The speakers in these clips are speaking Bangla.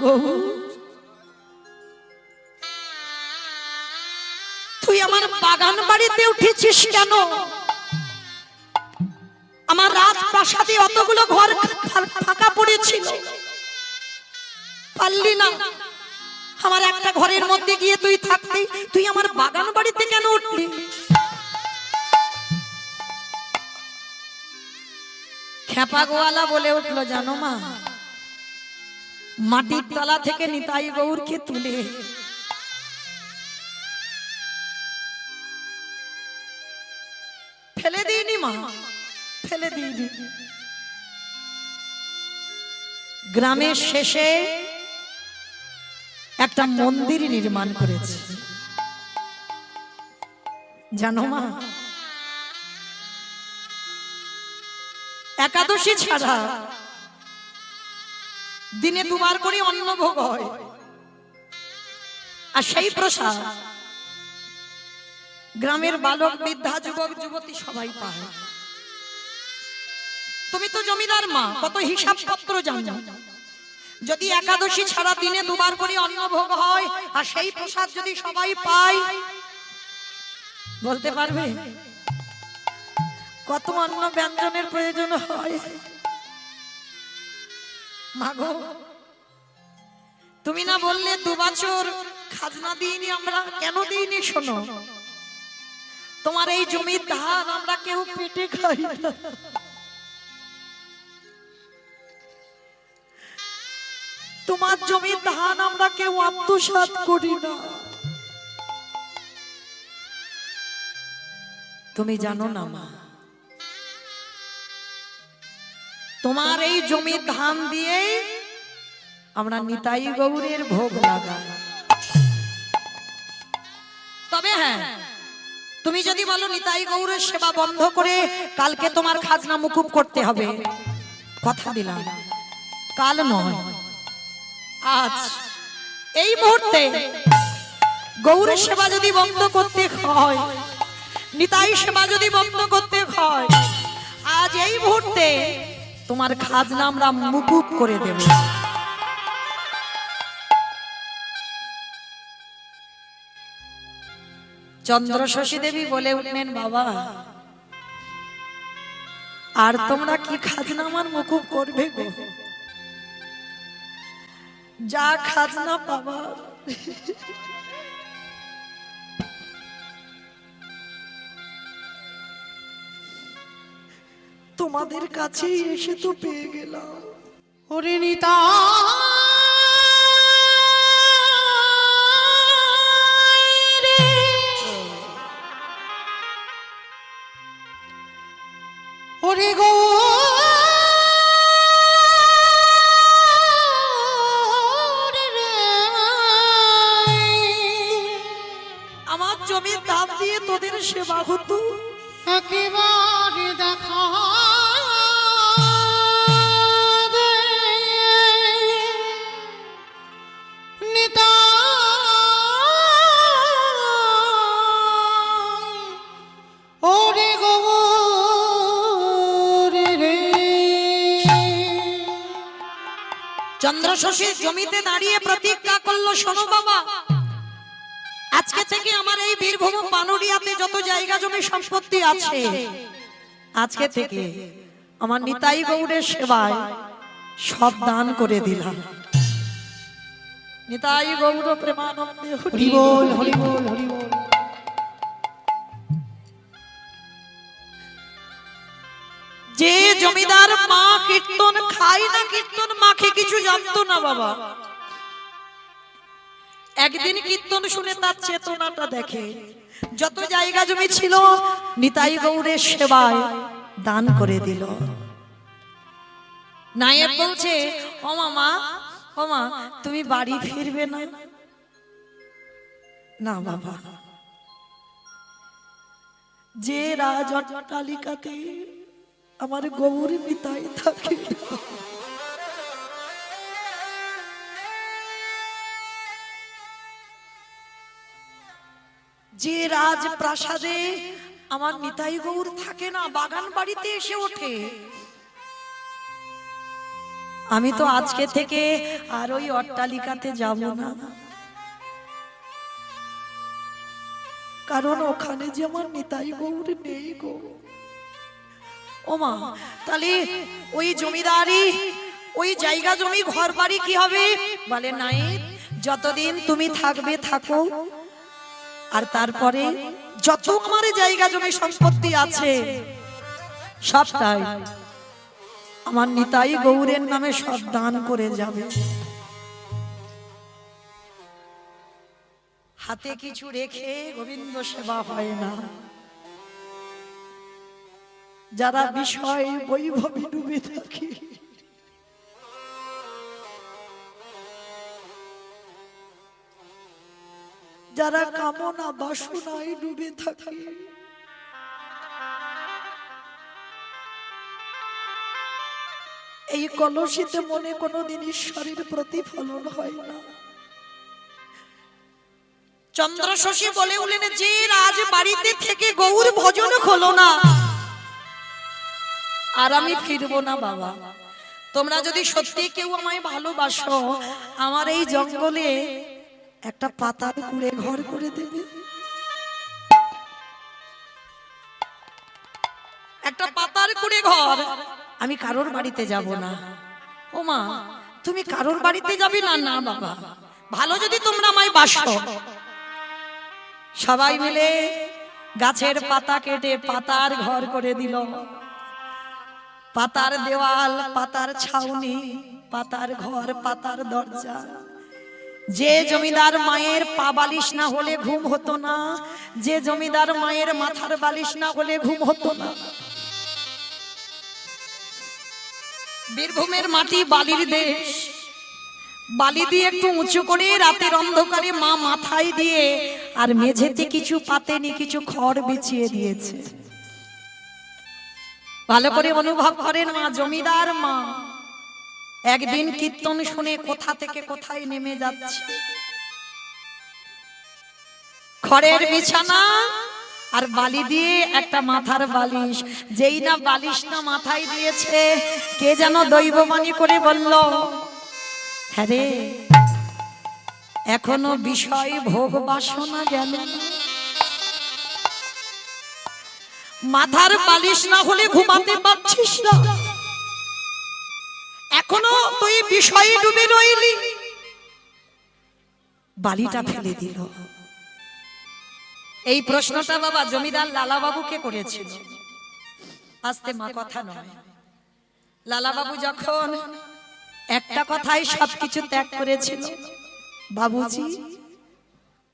গৌর, তুই আমার বাগান বাড়িতে উঠেছিস কেন? আমার রাজপ্রাসাদে অতগুলো ঘর ফাঁকা পড়েছিল, পারলি না আমার একটা ঘরের মধ্যে গিয়ে তুই থাকতে? তুই আমার বাগান বাড়িতে কেন উঠলি? খেপা গোয়ালা বলে উঠলো, জানো মা, মাটির তলা থেকে নিতাই গৌরকে তুলে ফেলে দিইনি মা, ফেলে দিইনি। গ্রামের শেষে একটা মন্দির নির্মাণ করেছে, জানো মা। একাদশী ছাড়া দিনে দুবার করে অন্নভোগ হয়, আর সেই প্রসাদ গ্রামের বালক বৃদ্ধা যুবক যুবতী সবাই পায়। তুমি তো জমিদার মা, কত হিসাব পত্র জানো। যদি একাদশী ছাড়া দিনে দুবার করে অন্নভোগ হয় আর সেই প্রসাদ যদি সবাই পায়, বলতে পারবে কত অন্ন ব্যঞ্জনের প্রয়োজন হয়? মাগো, তুমি না বললে 2 বছর খাজনা দিইনি আমরা? কেন দিইনি শোনো, তোমার এই জমির ধান আমরা কেউ পেটে খাই না। তোমার জমির ধান আমরা কেউ আত্মসাৎ করি না। তুমি জানো না মা, তোমার এই জমির ধান দিয়ে আমরা নিতাই গৌরের ভোগ লাগাই। তবে হ্যাঁ, তুমি যদি বলো নিতাই গৌরের সেবা বন্ধ করে কালকে তোমার খাজনা মুকুব করতে হবে, কথা দিলাম কাল নয় আজ, এই মুহূর্তে গৌরের সেবা যদি বন্ধ করতে হয়, নিতাই সেবা যদি বন্ধ করতে হয়, আজ এই মুহূর্তে তোমার খাজনা আমরা মুকুব করে দেব। চন্দ্রশশী দেবী বলে উঠলেন, বাবা আর তোমরা কি খাজনা আমার মুকুব করবে গো? যা খাজনা পাবা তোমাদের কাছেই এসে তো পেয়ে গেলাম। ওরে নিতা রে, ওরে গো আমার জমির দাম দিয়ে তোদের সেবা হতো, একেবারে দেখা দে নিতা ওরে গো রে। চন্দ্রশশীর জমিতে দাঁড়িয়ে প্রতিজ্ঞা করলো, শোনো বাবা, আজকে থেকে আমার এই বীরভূম পানুরিয়াতে যত জায়গা জমি সম্পত্তি আছে, আজকে থেকে আমার নিতাই গৌরের সেবায় সব দান করে দিলাম। নিতাই গৌর প্রেমানন্দে হরি বল, হরি বল, হরি বল। যে জমিদার মা কীর্তন খায় না, কীর্তন মাকে কিছু জানতো না বাবা, একদিন কীর্তন শুনে তার চেতনাটা দেখে, যত জায়গা জমি ছিল নিতাই গৌরের সেবায় দান করে দিল। নায়েব বলছে, ও মামা, ও মা, তুমি বাড়ি ফিরবে না? না বাবা, যে রাজ অট্টালিকাতে আমার গৌর নিতাই থাকে, যে রাজপ্রাসাদে আমার নিতাই গৌর থাকে না, বাগান বাড়িতে এসে ওঠে, আমি তো আজকে থেকে আর ওই অট্টালিকাতে যাব না, কারণ ওখানে যে আমার নিতাই গৌর নেই গো। ওমা, তাহলে ওই জমিদারি, ওই জায়গা জমি ঘর বাড়ি কি হবে? বলে নাই, যতদিন তুমি থাকবে থাকো, আর তারপরে যত আমার জায়গা জমি সম্পত্তি আছে সবটাই আমার নিতাই গৌরের নামে সব দান করে যাবে। হাতে কিছু রেখে গোবিন্দ সেবা হয় না। যারা বিষয় বৈভবী ডুবে থাকে, যারা কামনা বাসনায় ডুবে থাকে, এই কলসিতে মনে কোনোদিন ঈশ্বরের প্রতিফলন হয় না। চন্দ্র শশী বলে উঠলেন, যে রাজ বাড়িতে থেকে গৌর ভজন হলো না, আর আমি ফিরবো না বাবা। তোমরা যদি সত্যি কেউ আমায় ভালোবাসো, আমার এই জঙ্গলে একটা পাতার কুড়ে ঘর করে দেবে, একটা পাতার কুড়ে ঘর। আমি কারোর বাড়িতে যাব না। ও মা, তুমি কারোর বাড়িতে যাবে না? না বাবা, ভালো যদি তোমরা আমায় বাসো, সবাই মিলে গাছের পাতা কেটে পাতার ঘর করে দিল। পাতার দেওয়াল, পাতার ছাউনি, পাতার ঘর, পাতার দরজা। যে জমিদার মায়ের পা বালিশ না হলে ঘুম হতো না, যে জমিদার মায়ের মাথার বালিশ না হলে ঘুম হতো না। বীরভূমের মাটি বালির দেশ, বালি দিয়ে একটু উঁচু করে রাতের অন্ধকারে মা মাথায় দিয়ে আর মেঝেতে কিছু পাতেনি, কিছু খড় বিছিয়ে দিয়েছে। ভালো করে অনুভব করেন মা, জমিদার মা একদিন কীর্তন শুনে কোথা থেকে কোথায় নেমে যাচ্ছে। খড়ের বিছানা আর বালি দিয়ে একটা মাথার বালিশ। যেই না বালিশটা মাথায় দিয়েছে, কে যেন দৈববাণী করে বলল, হ্যাঁ রে, এখনো বিষয় ভোগ বাসনা গেল না। মাথার বালিশ না হলে ঘুমাতে পারছিস না, এখনো তুই বিষয়ে ডুবে রইলি। বালিটা ফেলে দিল। এই প্রশ্নটা বাবা জমিদার লালা বাবুকে করেছিল। আস্তে মা, কথা নয়। লালা বাবু যখন একটা কথাই সবকিছু ত্যাগ করেছিল, বাবুজি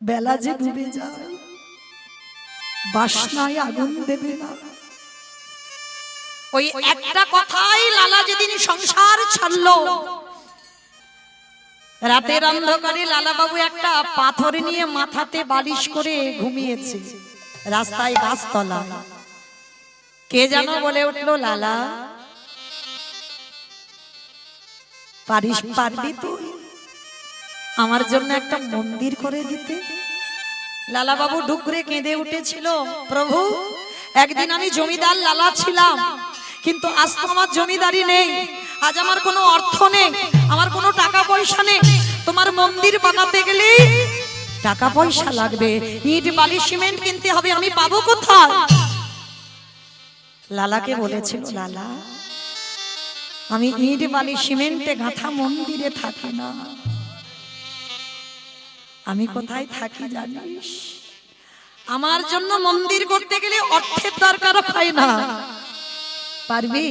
বেলা যে ডুবে যায়, বাসনায় আগুন দেবে না। ওই একটা কথাই লালা যেদিন সংসার ছাড়লো, রাতের অন্ধকারে লালা বাবু একটা পাথর নিয়ে মাথাতে বালিশ করে ঘুমিয়েছে রাস্তায় গাছতলা। কে যেন বলে উঠলো, লালা পারবি তুই আমার জন্য একটা মন্দির করে দিতে? লালা বাবু ডুকরে কেঁদে উঠেছিল, প্রভু একদিন আমি জমিদার লালা ছিলাম, কিন্তু আজ তো আমার জমিদারি নেই, আজ আমার কোনো অর্থ নেই, আমার কোনো টাকা পয়সা নেই। তোমার মন্দির বানাতে গেলে টাকা পয়সা লাগবে, ইট বালি সিমেন্ট কিনতে হবে, আমি পাবো কোথায়? লালাকে বলেছিল, লালা আমি ইট বালি সিমেন্টে গাঁথা মন্দিরে থাকি না, আমি কোথায় থাকি জানিস? আমার জন্য মন্দির করতে গেলে অর্থের দরকার হয় না। পারবি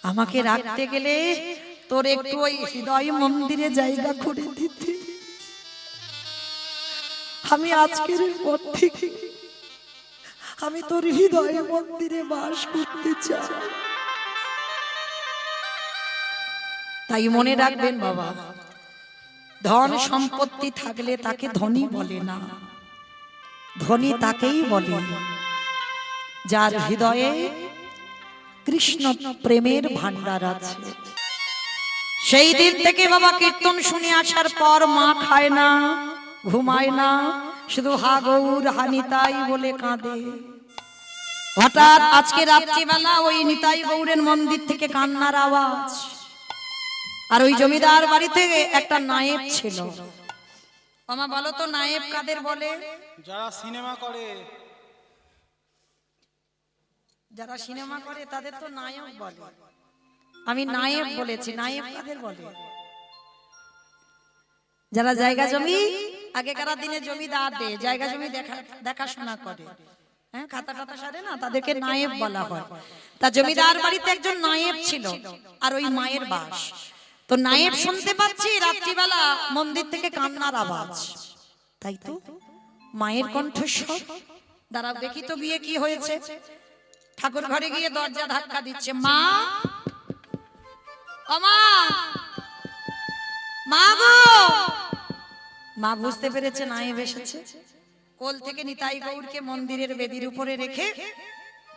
আমাকে রাখতে গেলে তোর একটু ওই হৃদয় মন্দিরে জায়গা করে দিতে। আমি আজকের পর থেকে আমি তোর হৃদয় মন্দিরে বাস করতে চাই। তাই মনে রাখবেন বাবা, ধন সম্পত্তি থাকলে তাকে ধনী বলে না, ধনী তাকেই বলে যার হৃদয়ে কৃষ্ণ প্রেমের ভান্ডার আছে। সেই দিন থেকে বাবা কীর্তন শুনে আসার পর মা খায় না, ঘুমায় না, শুধু হা গৌর হা নিতাই বলে কাঁদে। হঠাৎ আজকে রাত্রিবেলা ওই নিতাই গৌরের মন্দির থেকে কান্নার আওয়াজ। আর ওই জমিদার বাড়িতে একটা নায়েব ছিল। মামা বলো তো নায়েব কাদের বলে? যারা সিনেমা করে, যারা সিনেমা করে তাদের তো নায়ক বলে। আমি নায়েব বলেছি, নায়েব কাদের বলে? যারা জায়গা জমি আগেকার দিনে জমিদার দে জায়গা জমি দেখাশোনা করে, হ্যাঁ, খাতা টাতা সারে না, তাদেরকে নায়েব বলা হয়। তা জমিদার বাড়িতে একজন নায়েব ছিল, আর ওই মায়ের বাস। তো নায়েব শুনতে পাচ্ছি রাত্রিবেলা মন্দির থেকে কান্নার আওয়াজ, তাই তো মায়ের কণ্ঠস্বর। দাঁড়াও দেখি তো গিয়ে কি হয়েছে। ঠাকুর ঘরে গিয়ে দরজা ধাক্কা দিচ্ছে, মা ও মা, মা গো। মা বুঝতে পেরেছে নায়েব এসেছে। কোল থেকে নিতাই গৌরকে মন্দিরের বেদির উপরে রেখে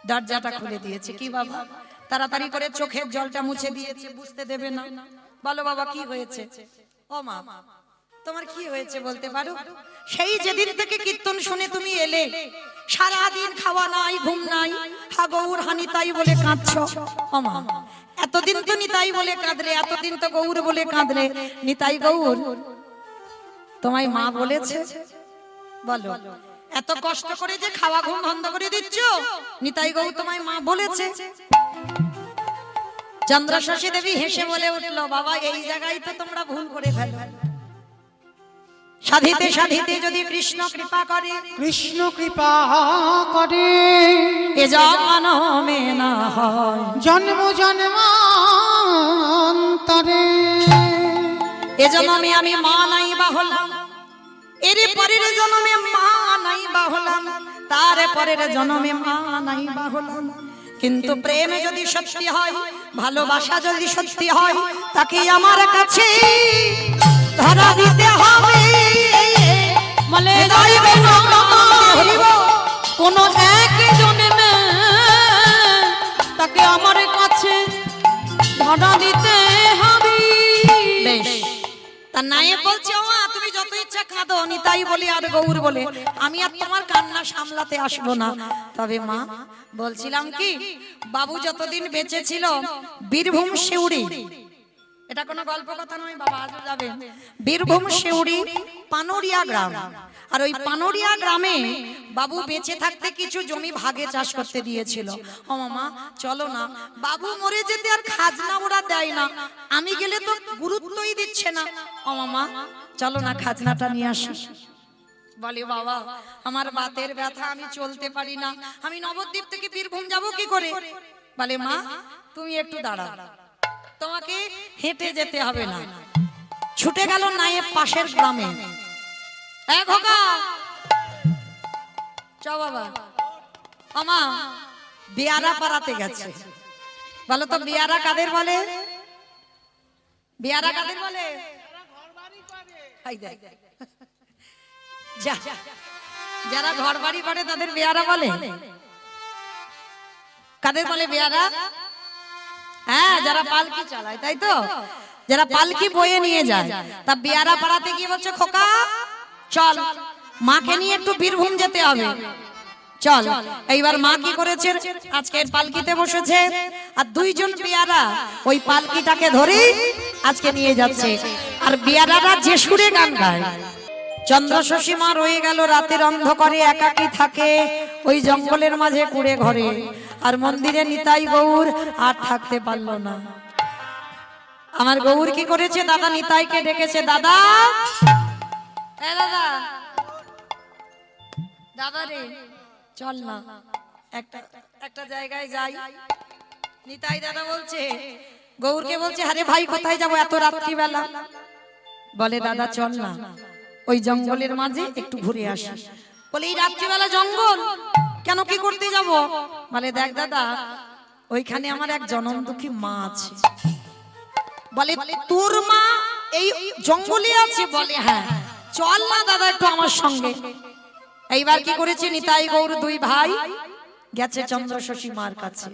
দরজাটা খুলে দিয়েছে। কি বাবা, তাড়াতাড়ি করে চোখের জলটা মুছে দিয়েছে, বুঝতে দেবে না। বলো বাবা কি হয়েছে? ও মা, তোমার কি হয়েছে বলতে পারো? সেই যেদিন থেকে কীর্তন শুনে তুমি এলে, সারাদিন খাওয়া নাই, ঘুম নাই, হা গৌর হা নিতাই বলে কাঁদছো। ও মা, এতদিন তো নিতাই বলে কাঁদলে, এতদিন তো গৌর বলে কাঁদলে, নিতাই গৌর তোমায় মা বলেছে? বলো, এত কষ্ট করে যে খাওয়া ঘুম বন্ধ করে দিচ্ছ, নিতাই গৌর তোমায় মা বলেছে? চন্দ্রশশী দেবী হেসে বলে উঠলো, বাবা এই জায়গায় তো তোমরা ভুল করে ফেলো। সাধিতে সাধিতে যদি কৃষ্ণ কৃপা করে, কৃষ্ণ কৃপা করে, এ জন্মে না হয় জন্ম জন্মান্তরে। এ জন্মে আমি মা নাই বা হলাম, এর পরের জন্মে মা নাই বা হলাম, তার পরের জন্মে মা নাই বা হলাম। কিন্তু প্রেম যদি সত্যি হয়, ভালোবাসা যদি সত্যি হয়, তাকে আমার কাছে ধরা দিতে হবে। বলে যাইবে না কোন এক জন্মে, তাকে আমার কাছে ধরা দিতে হবে। বেশ, তা নায়েব বলছে, ও মা তুমি যত ইচ্ছা কাঁদো, নিতাই বলে আর গৌর বলে, আমি আর তোমার কান্না সামলাতে আসবো না। তবে মা বলছিলাম কি, বাবু যতদিন বেঁচে ছিল বীরভূম শিউড়ি, এটা কোনো গল্প কথা নয় বাবা, আজও যাবেন, বীরভূম শিউড়ি পানোরিয়া গ্রাম। আর ওই পানোরিয়া গ্রামে বাবু বেঁচে থাকতে কিছু জমি ভাগে চাষ করতে দিয়েছিল। ও মামা চলো না, বাবু মরে যেতে আর খাজনা ওরা দেয় না, আমি গেলে তো গুরুত্বই দিচ্ছে না। ও মামা চলো না, খাজনাটা নিয়ে আসি। বলে বাবা আমার বাতের ব্যথা, আমি চলতে পারি না, আমি নবদ্বীপ থেকে বীরভূম যাব কি করে? বলে মা তুমি একটু দাঁড়াও, তোমাকে হেঁটে যেতে হবে না। ছুটে গেল নায়েব পাশের গ্রামে। এ খোকা চ বাবা, আমা বিয়ারা পাড়াতে গেছে। বলো তো বিয়ারা কাদের বলে? বিয়ারা কাদের বলে? যারা ঘর বাড়ি করে তাদের বিয়ারা বলে। কাদের বলে বিয়ারা? হ্যাঁ, যারা পালকি চালায়, তাই তো, যারা পালকি বয়ে নিয়ে যায়। তা বিয়ারা পাড়াতে গিয়ে বলছে, খোকা চল, মাকে নিয়ে একটু বীরভূম যেতে হবে, চল। এইবার মা কি করেছে, আজকের পালকিতে বসেছে, আর দুইজন বিয়ারা ওই পালকিটাকে ধরে আজকে নিয়ে যাচ্ছে। আর বিয়ারারা যে সুরে গান গায়। চন্দ্রশশী মা রয়ে গেল রাতের অন্ধকারে, একাকী থাকে ওই জঙ্গলের মাঝে কুড়ে ঘরে। আর মন্দিরে নিতাই গৌর আর থাকতে পারলো না। আমার গৌর কি করেছে, দাদা নিতাইকে ডেকেছে, দাদা দাদা দাদা রে চল না, একটা জায়গায় যাই। নিতাই দাদা বলছে, গৌরকে বলছে, আরে ভাই কোথায় যাবো এত রাত্রিবেলা? বলে দাদা চল না, ওই জঙ্গলের মাঝে একটু ঘুরে আসি। বলে এই রাত্রিবেলা জঙ্গল কেন, কি করতে যাব? বলে দেখ দাদা, ওইখানে আমার এক জনম দুঃখী মা আছে। বলে তোর মা এই জঙ্গলে আছে? বলে হ্যাঁ, চল না দাদা একটু আমার সঙ্গে। এইবার কি করেছে, নিতাই গৌর দুই ভাই গেছে চন্দ্রশশী মার কাছে।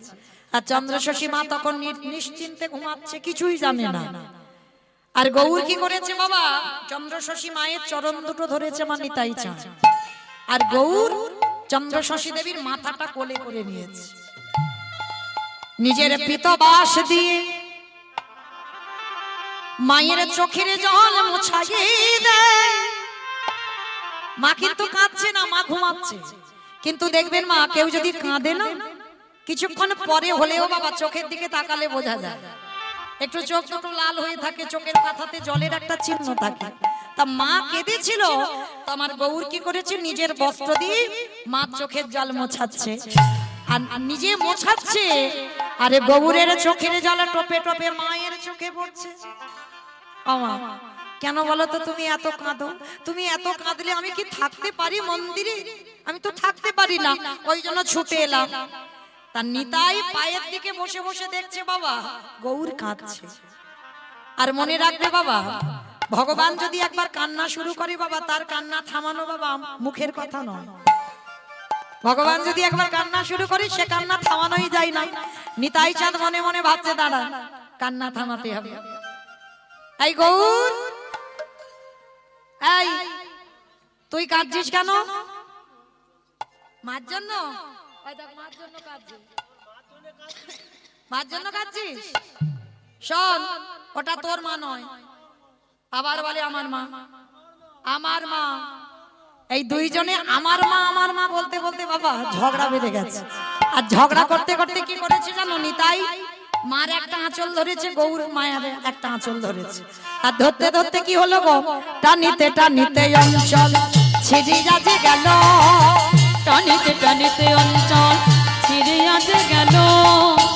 আর চন্দ্রশশী মা তখন নিশ্চিন্তে ঘুমাচ্ছে, কিছুই জানে না। আর গৌর কি করেছে বাবা, চন্দ্রশশী মায়ের চরণ দুটো ধরেছে, মা নিতাই চাঁদ। আর গৌর চন্দ্রশশী দেবীর মাথাটা কোলে করে নিয়েছে, নিজের পিতবাস দিয়ে মায়ের চোখের জল মোছাইয়ে দেয়। মা কিন্তু কাঁদছে না, মা ঘুমাচ্ছে। কিন্তু দেখবেন মা কেউ যদি কাঁদে না, কিছুক্ষণ পরে হলেও বাবা চোখের দিকে তাকালে বোঝা যায়, একটু চোখ দুটো লাল হয়ে থাকে, চোখের পাতাতে জলের একটা চিহ্ন থাকে। তা মা কেঁদেছিল, তো আমার গৌর কি করেছে, নিজের বস্ত্র দিয়ে মা চোখের জল মোছাচ্ছে, আর নিজে মোছাচ্ছে, আরে গৌরের চোখের জল টপে টপে মায়ের চোখে পড়ছে। আমা কেন বলো তো তুমি এত কাঁদো? তুমি এত কাঁদলে আমি কি থাকতে পারি মন্দিরে? আমি তো থাকতে পারি না, ওই জন্য ছুটে এলাম। তার নিতাই পায়ের দিকে বসে বসে দেখছে বাবা গৌর কাঁদছে। আর মনে রাখবে বাবা, ভগবান যদি একবার কান্না শুরু করে বাবা, তার কান্না থামানো বাবা মুখের কথা নয়। ভগবান যদি একবার কান্না শুরু করে, সে কান্না থামানোই যায় না। নিতাই চাঁদ মনে মনে ভাবছে, দাঁড়া, কান্না থামাতে হবে। এই গৌর, এই তুই কাঁদছিস কেন? মার জন্য? মার জন্য কাঁদছিস? শোন, ওটা তোর মা নয়। আবার বলে আমার মা, আমার মা। এই দুইজনে আমার মা বলতে বলতে বাবা ঝগড়া বেঁধে গেছে। আর ঝগড়া করতে করতে কি করেছে জানো? নিতাই মার একটা আঁচল ধরেছে, গৌর মায়ের একটা আঁচল ধরেছে। আর ধরতে ধরতে কি হলো গো, টানিতে টানিতে অঞ্চল ছিড়ে যাচ্ছে গেল, টানিতে টানিতে অঞ্চল ছিড়ে আছে গেল,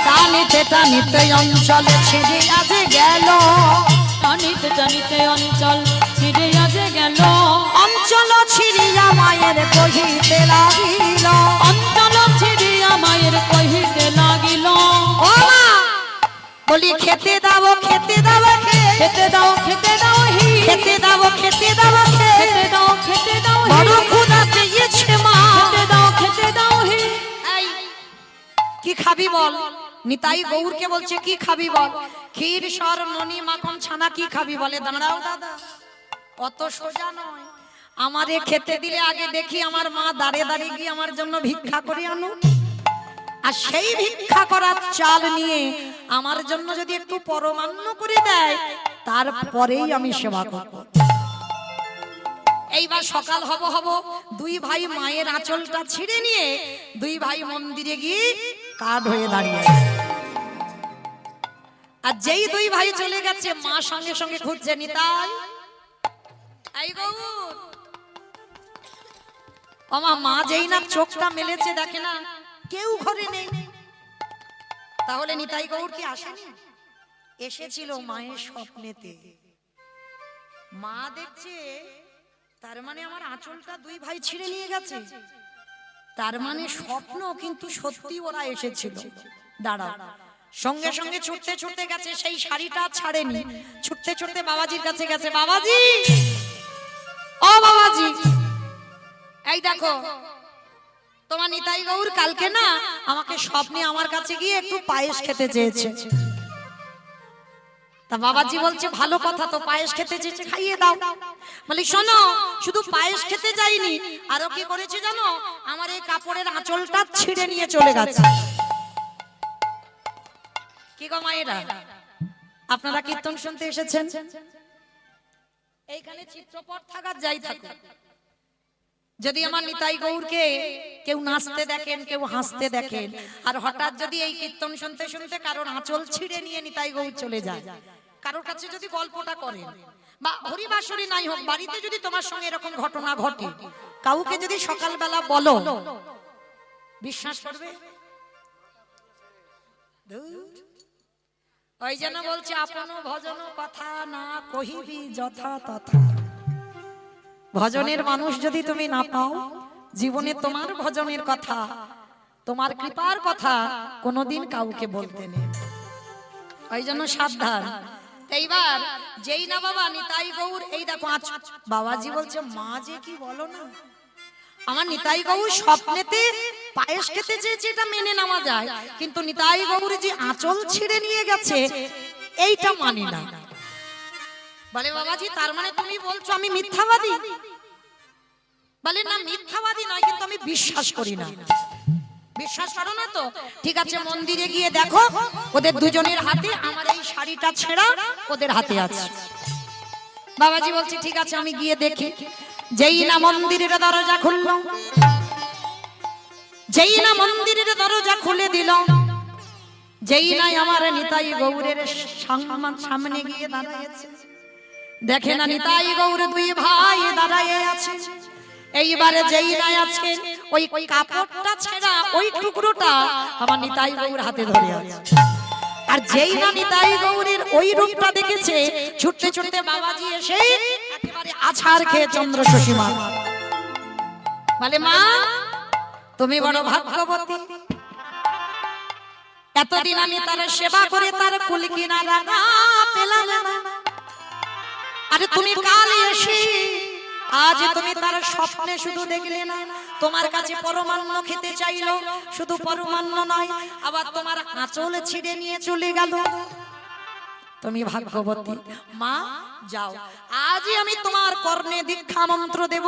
টানিতে টানিতে অঞ্চল ছিড়ে যাচ্ছে গেল, টানিতে টানিতে অঞ্চল ছিড়ে আছে গেল, অঞ্চল ছিড়িয়া মায়ের কহিতে লাগিল, অঞ্চল ছিড়িয়া মায়ের কহিতে লাগিল, ও মা বলি খেতে দাও, খেতে দাও, খেতে দাও খেতে দাও হি, খেতে দাও, খেতে দাও, খেতে দাও খেতে দাও হি, বড় ক্ষুধা পেয়েছে মা, খেতে দাও হি। এই কি খাবি বল? নিতাই গৌরকে বলছে কি খাবি বল? ক্ষীর সর ননি মাখন ছানা কি খাবি? বলে দাঁড়াও দাদা, অত সোজা নয়। আমারে খেতে দিলে আগে দেখি আমার মা দাঁড়ে দাঁড়িয়ে গিয়ে আমার জন্য ভিক্ষা করে আনো, আর সেই ভিক্ষা করার চাল নিয়ে আমার জন্য যদি একটু পরমান্ন করে দেয়, তারপরেই আমি সেবা করব। এইবার সকাল হব দুই ভাই মায়ের আঁচলটা ছিঁড়ে নিয়ে দুই ভাই মন্দিরে গিয়ে কাঠ হয়ে দাঁড়িয়ে আছে। আর যেই দুই ভাই চলে গেছে, মা সঙ্গে সঙ্গে খুঁজছে, নিতাই, এই গৌর। আমার মা যেই না চোখটা মেলেছে, দেখে না কেউ ঘরে নেই। তাহলে নিতাই গৌর কি আসেনি? এসেছিল মায়ের স্বপ্নেতে। মা দেখছে, তার মানে আমার আঁচলটা দুই ভাই ছিঁড়ে নিয়ে গেছে, তার মানে স্বপ্ন কিন্তু সত্যি ওরা এসেছিল। দাঁড়া, সঙ্গে সঙ্গে ছুটতে ছুটতে গেছে, সেই শাড়িটা ছাড়েনি, ছুটতে ছুটতে বাবাজির কাছে গেছে। বাবাজি, ও বাবাজি, এই দেখো তোমার নিতাই গৌর কালকে না আমাকে স্বপ্নে আমার কাছে গিয়ে একটু পায়েস খেতে চেয়েছে। তা বাবাজি বলছে, ভালো কথা তো, পায়েস খেতে চেয়েছে, খাইয়ে দাও। বলি শোনো, শুধু পায়েস খেতে যাইনি, আরো কি করেছে জানো? আমার এই কাপড়ের আঁচলটা ছিঁড়ে নিয়ে চলে গেছে। কি গো মায়েরা, আপনারা কীর্তন শুনতে এসেছেন, এইখানে চিত্রপট থাকার যাই থাকুক, যদি আমার নিতাই গৌরকে কেউ নাচতে দেখেন, কেউ হাসতে দেখেন, আর হঠাৎ যদি এই কীর্তন শুনতে শুনতে কারোর আঁচল ছিঁড়ে নিয়ে নিতাই গৌর চলে যায়, কারোর কাছে যদি গল্পটা করেন, বা হরিবাসরি নাই হোক, বাড়িতে যদি তোমার সঙ্গে এরকম ঘটনা ঘটে, কাউকে যদি সকালবেলা বলো, বিশ্বাস করবে? ওই জন্য বলছে, আপন ভজন কথা না কহিবি যথা তথা। ভজনের মানুষ যদি তুমি না পাও, জীবনে তোমার ভজনের কথা, তোমার কৃপার কথা কোনোদিন কাউকে বলতে নেই। ওই জন্য সাবধান। এইবার যেই না বাবা নিতাই গৌর, এই দেখো বাবাজি বলছে, মা যে কি বলো না, আমার নিতাই গৌর স্বপ্নেতে পায়েস খেতে চেয়েছে, এটা মেনে নেওয়া যায়, কিন্তু নিতাই গৌর যে আঁচল ছিঁড়ে নিয়ে গেছে, এইটা মানি না। বলে বাবাজি, তার মানে তুমি বলছো আমি মিথ্যাবাদী? বলে না, মিথ্যাবাদী নয়, কিন্তু আমি বিশ্বাস করি না। বিশ্বাস করো না তো? ঠিক আছে, মন্দিরে গিয়ে দেখো ওদের দুজনের হাতে আমার এই শাড়িটা ছেঁড়া ওদের হাতে আছে। বাবাজি বলছে ঠিক আছে আমি গিয়ে দেখি। যেই না মন্দিরের দরজা খুললো, যেই না মন্দিরের দরজা খুলে দিল, যেই নাই আমার নিতাই গৌরের সামনে গিয়ে দাঁড়িয়েছে, দেখে না নিতাই গৌর দুই ভাই দাঁড়ায় আছে। এইবারে যেই নাই আছে ওই কাপড়টা ছেঁড়া ওই টুকরোটা আমার নিতাই গৌর হাতে ধরে আছে। আর যেই না নিতাই গৌরের ওই রূপটা দেখেছে, ছুটতে ছুটতে বাবাজি এসে একেবারে আছাড় খেয়ে চন্দ্র শশীমা বলে, মা তুমি বড় ভাগ্যবতী, এতদিন আমি তার সেবা করে তার কুল কিনারা পেলাম না, আরে তুমি কাল এসে আজ তুমি তার স্বপ্নে শুধু দেখলে না, তোমার কাছে পরমান্ন খেতে চাইলো, শুধু পরমান্ন নয় আবার তোমার আঁচল ছিঁড়ে নিয়ে চলে গেল। তুমি ভাগ্যবতী মা, যাও আজই আমি তোমার কর্ণে দীক্ষা মন্ত্র দেব,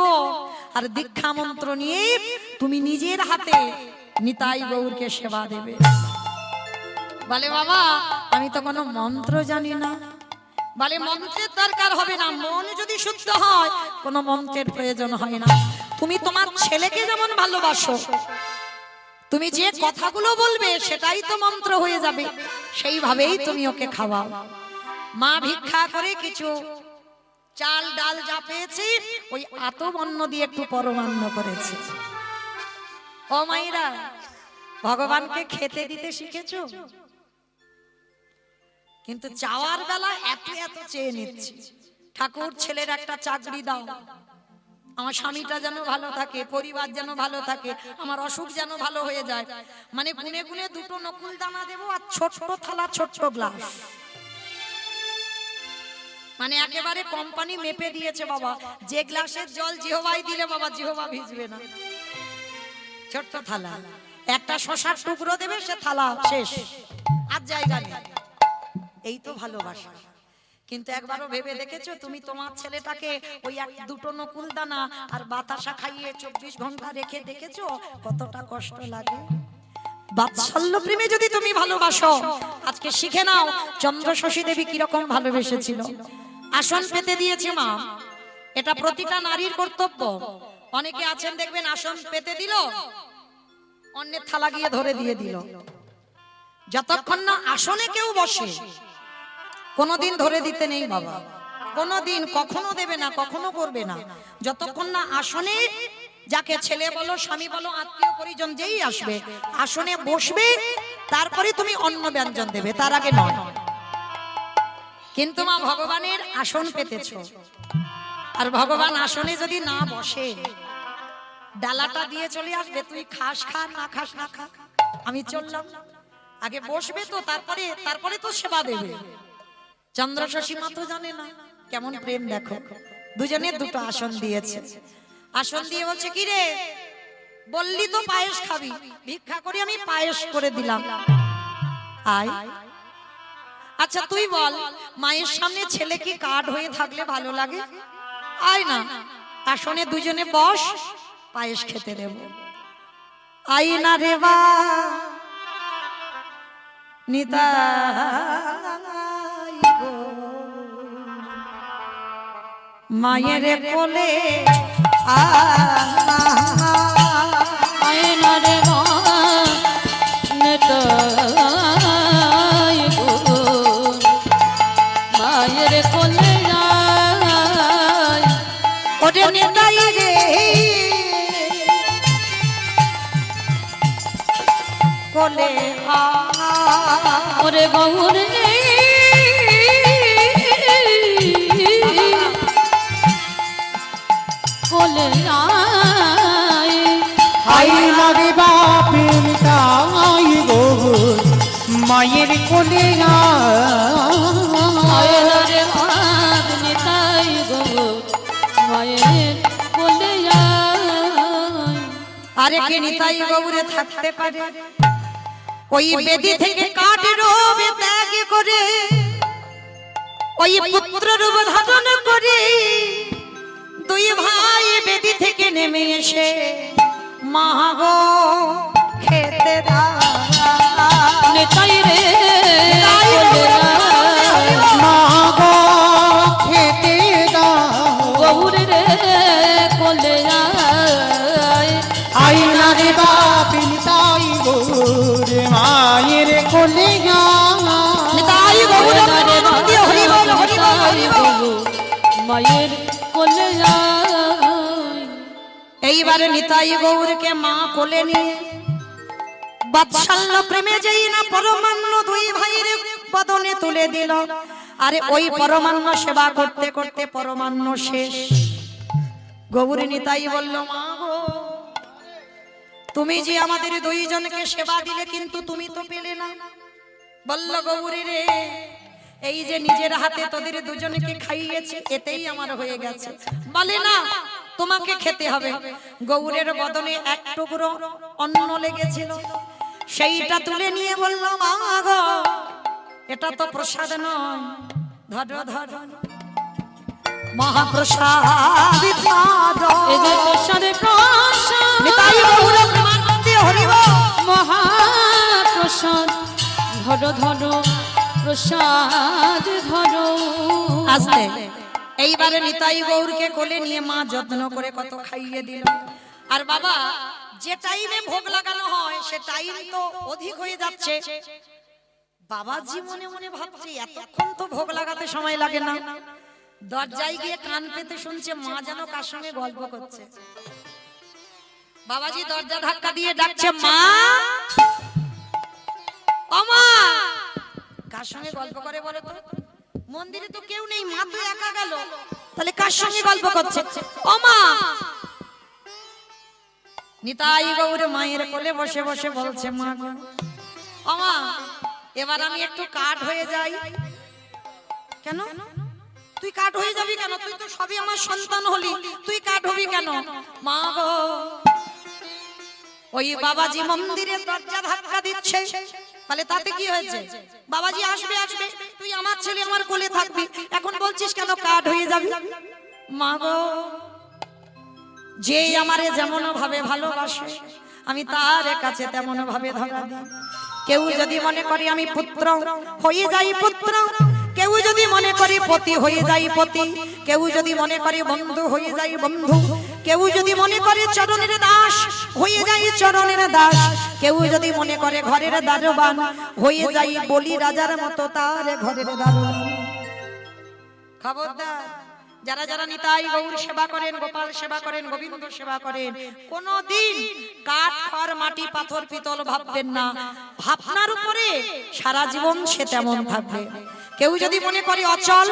আর দীক্ষা মন্ত্র নিয়ে তুমি নিজের হাতে নিতাই গৌরকে সেবা দেবে। বলে বাবা আমি তো কোনো মন্ত্র জানি না। বলে মন্ত্রের দরকার হবে না, মন যদি শুদ্ধ হয় কোনো মন্ত্রের প্রয়োজন হয় না। তুমি তোমার ছেলেকে যেমন ভালোবাসো, তুমি যে কথাগুলো বলবে সেটাই তো মন্ত্র হয়ে যাবে, সেইভাবেই তুমি ওকে খাওয়াও। মা ভিক্ষা করে কিছু চাল ডাল যা পেয়েছি ওই আতবন্ন দিয়ে একটু পরমান্ন করেছে। ও মাইরা, ভগবানকে খেতে দিতে শিখেছো? কিন্তু চাওয়ার বেলা এত এত চেয়ে নিচ্ছি, ঠাকুর ছেলের একটা চাকরি দাও, আমার স্বামীটা যেন ভালো থাকে, পরিবার যেন ভালো থাকে, আমার অসুখ যেন ভালো হয়ে যায়। মানে গুনে গুনে দুটো নকুল দানা দেবো আর ছোট্ট থালা ছোট্ট গ্লাস, মানে একেবারে কোম্পানি মেপে দিয়েছে বাবা, যে গ্লাসের জল জিহবাই দিলে বাবা জিহবা ভিজবে না। ছোট্ট থালা, একটা শশার টুকরো দেবে, সে থালা শেষ, আর জায়গা নেই। এই তো ভালোবাসা। কিন্তু একবারও ভেবে দেখেছো তুমি তোমার ছেলেটাকে ওই এক দুটো নকুল দানা আর বাতাসা খাইয়ে 24 ঘন্টা রেখে দেখেছো কতটা কষ্ট লাগে? বাৎসল্য প্রেমে যদি তুমি ভালোবাসো, আজকে শিখে নাও চন্দ্র শশী দেবী কিরকম ভালোবেসেছিল। আসন পেতে দিয়েছে মা, এটা প্রতিটা নারীর কর্তব্য। অনেকে আছেন দেখবেন আসন পেতে দিল, অন্যের থালা গিয়ে ধরে দিয়ে দিল। যতক্ষণ না আসনে কেউ বসে কোনোদিন ধরে দিতে নেই বাবা, কোনোদিন কখনো দেবে না, কখনো করবে না। যতক্ষণ না আসনে, যাকে ছেলে বলো স্বামী বলো আত্মীয় পরিজন যেই আসবে আসনে বসবে, তারপরে তুমি অন্ন ব্যঞ্জন দেবে, তার আগে নয়। কিন্তু মা ভগবানের আসন পেতেছো, আর ভগবান আসনে যদি না বসে ডালাটা দিয়ে চলে আসবে, তুই খাস খা, না খাস না খা, আমি চললাম। আগে বসবে তো, তারপরে তো সেবা দেবে। চন্দ্র শশী মা তো জানে না কেমন প্রেম, দেখো দুজনের দুটো আসন দিয়েছে। আসন দিয়ে বলছে কি রে, বললি তো পায়েস খাবি, ভিক্ষা করে আমি পায়েস করে দিলাম, আয়। আচ্ছা তুই বল, মায়ের সামনে ছেলে কি কাঠ হয়ে থাকলে ভালো লাগে? আয় না, আসনে দুজনে বস, পায়েস খেতে দেব। আই না রে বা নিতাই গো, মায়ের কোলে আয় না রে মা নিতাই গো, মায়ের কোলে আয়। ওরে নিতাই রে কোলে ওরে গৌর রে কোলে আয়। আই না রে বাপে নিতাই গৌর, মায়ের কোলে আয় না রে বাপ নিতাই গৌর, মায়ের কোলে আয়। আরে কে নিতাই গৌরে থাকতে পারে? ওই বেদি থেকে কাঠ রূপ ত্যাগ করে, ওই পুত্র রূপ ধারণ করে, দুই ভাই বেদি থেকে নেমে এসে মা গো খেতে মায়ের কোলে আয়। এইবারে নিতাই গৌরকে মা কোলে নিয়ে বাৎসল্য প্রেমে যেই না পরমান্ন দুই ভাইয়ের বদনে তুলে দিল। আরে ওই পরমান্ন সেবা করতে করতে পরমান্ন শেষ। গৌরী নিতাই বলল, মা গো, তুমি যে আমাদের দুইজনকে সেবা দিলে কিন্তু তুমি তো পেলে না। বলল, গৌরী রে, এই যে নিজের হাতে তোদের দুজনকে খাইয়েছে এতেই আমার হয়ে গেছে। বলে না, তোমাকে খেতে হবে। গৌরের বদনে এক টুকরো অন্ন লেগেছিল, সেইটা তুলে নিয়ে বলল, মা গো, এটা তো প্রসাদ নয়, ধরো ধরো মহাপ্রসাদ ধরো। এই যে প্রসাদে প্রসাদ নিতাই গৌর প্রেমানন্দে হরি বল। মহাপ্রসাদ ধরো ধরো প্রসাদ ধরো। আস্তে এইবারে নিতাই গৌরকে কোলে নিয়ে মা যত্ন করে কত খাইয়ে দিল। আর বাবা, যে টাইমে ভোগ লাগানো হয় সে টাইম তো অধিক হয়ে যাচ্ছে। বাবাজি মনে মনে ভাবছে এতক্ষণ তো ভোগ লাগাতে সময় লাগে না। দরজায় গিয়ে কান পেতে শুনছে মা যেন কার সঙ্গে গল্প করছে। বাবাজি দরজা ধাক্কা দিয়ে ডাকছে, মা, ও মা। কার সঙ্গে গল্প করে বলো তো? মন্দিরে তো কেউ নেই, মা তো একা গেল, তাহলে কার সঙ্গে গল্প করছে? ও মা। নিতাই গৌর মায়ের কোলে বসে বসে বলছে, মা গো, ও মা, এবার আমি একটু কাঠ হয়ে যাই। কেন তুই কাঠ হয়ে যাবি কেন? তুই তো সবই আমার সন্তান হলি, তুই কাঠ হবি কেন? মা গো, ওই বাবাজি মন্দিরে দরজা ধাক্কা দিচ্ছে, তাহলে তাতে কি হয়েছে? বাবাজি আসবে আসবে, তুই আমার ছেলে আমার কোলে থাকবি, এখন বলছিস কেন কাঠ হয়ে যাবি? মা গো, যে আমারে যেমন ভাবে ভালোবাসে আমি তার কাছে তেমন ভাবে ধরা দিই। কেউ যদি মনে করি আমি পুত্র হয়ে যাই পুত্র, কেউ যদি মনে করি পতি হয়ে যাই পতি, কেউ যদি মনে করে বন্ধু হয়ে যাই বন্ধু, কেউ যদি মনে করে চরণের দাস হয়ে যাই চরণের দাস, কেউ যদি মনে করে ঘরের দারোয়ান হয়ে যাই বলি রাজার মতো তার ঘরের দারোয়ান। খবরদার, যারা যারা নিতাই গৌর সেবা করেন, গোপাল সেবা করেন, গোবিন্দ সেবা করেন, কোনদিন কাঠ খড় মাটি পাথর পিতল ভাববেন না। ভাবনার উপরে সারা জীবন সে তেমন থাকবে। কেউ যদি মনে করে অচল,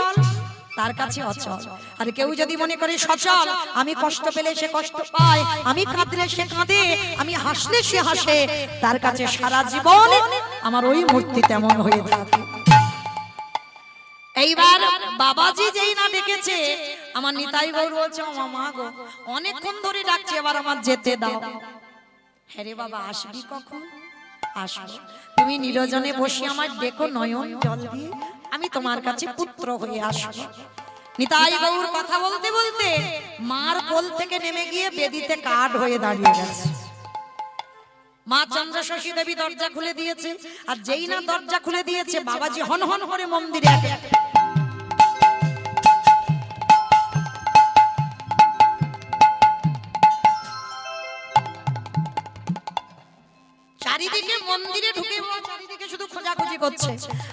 তার কাছে অচল। আর কেউ যদি মনে করে সচল, আমি কষ্ট পেলে সে কষ্ট পায়, আমি কাঁদলে সে কাঁদে, আমি হাসলে সে হাসে, তার কাছে সারা জীবন আমার ওই মূর্তি তেমন হয়ে থাকে। এইবার বাবাজি যেই না ডেকেছে, আমার নিতাই গৌর বলছে, ও মা গো, অনেকক্ষণ ধরে ডাকছে, এবার আমার যেতে দাও। হ্যাঁ রে বাবা, আসবি কখন? আসবো, তুমি নিরজনে বসে আমার ডেকো নয়ন জল দিয়ে, আমি তোমার কাছে পুত্র হয়ে আসবো। নিতাই গৌর কথা বলতে বলতে মার কোল থেকে নেমে গিয়ে বেদিতে কাঠ হয়ে দাঁড়িয়ে গেছে। মা চন্দ্রশশী দেবী দরজা খুলে দিয়েছে, আর যেই না দরজা খুলে দিয়েছে, বাবাজি হন হন করে মন্দিরে চারিদিকে মন্দিরে ঢুকে চারিদিকে শুধু খোঁজাখুঁজি করছে।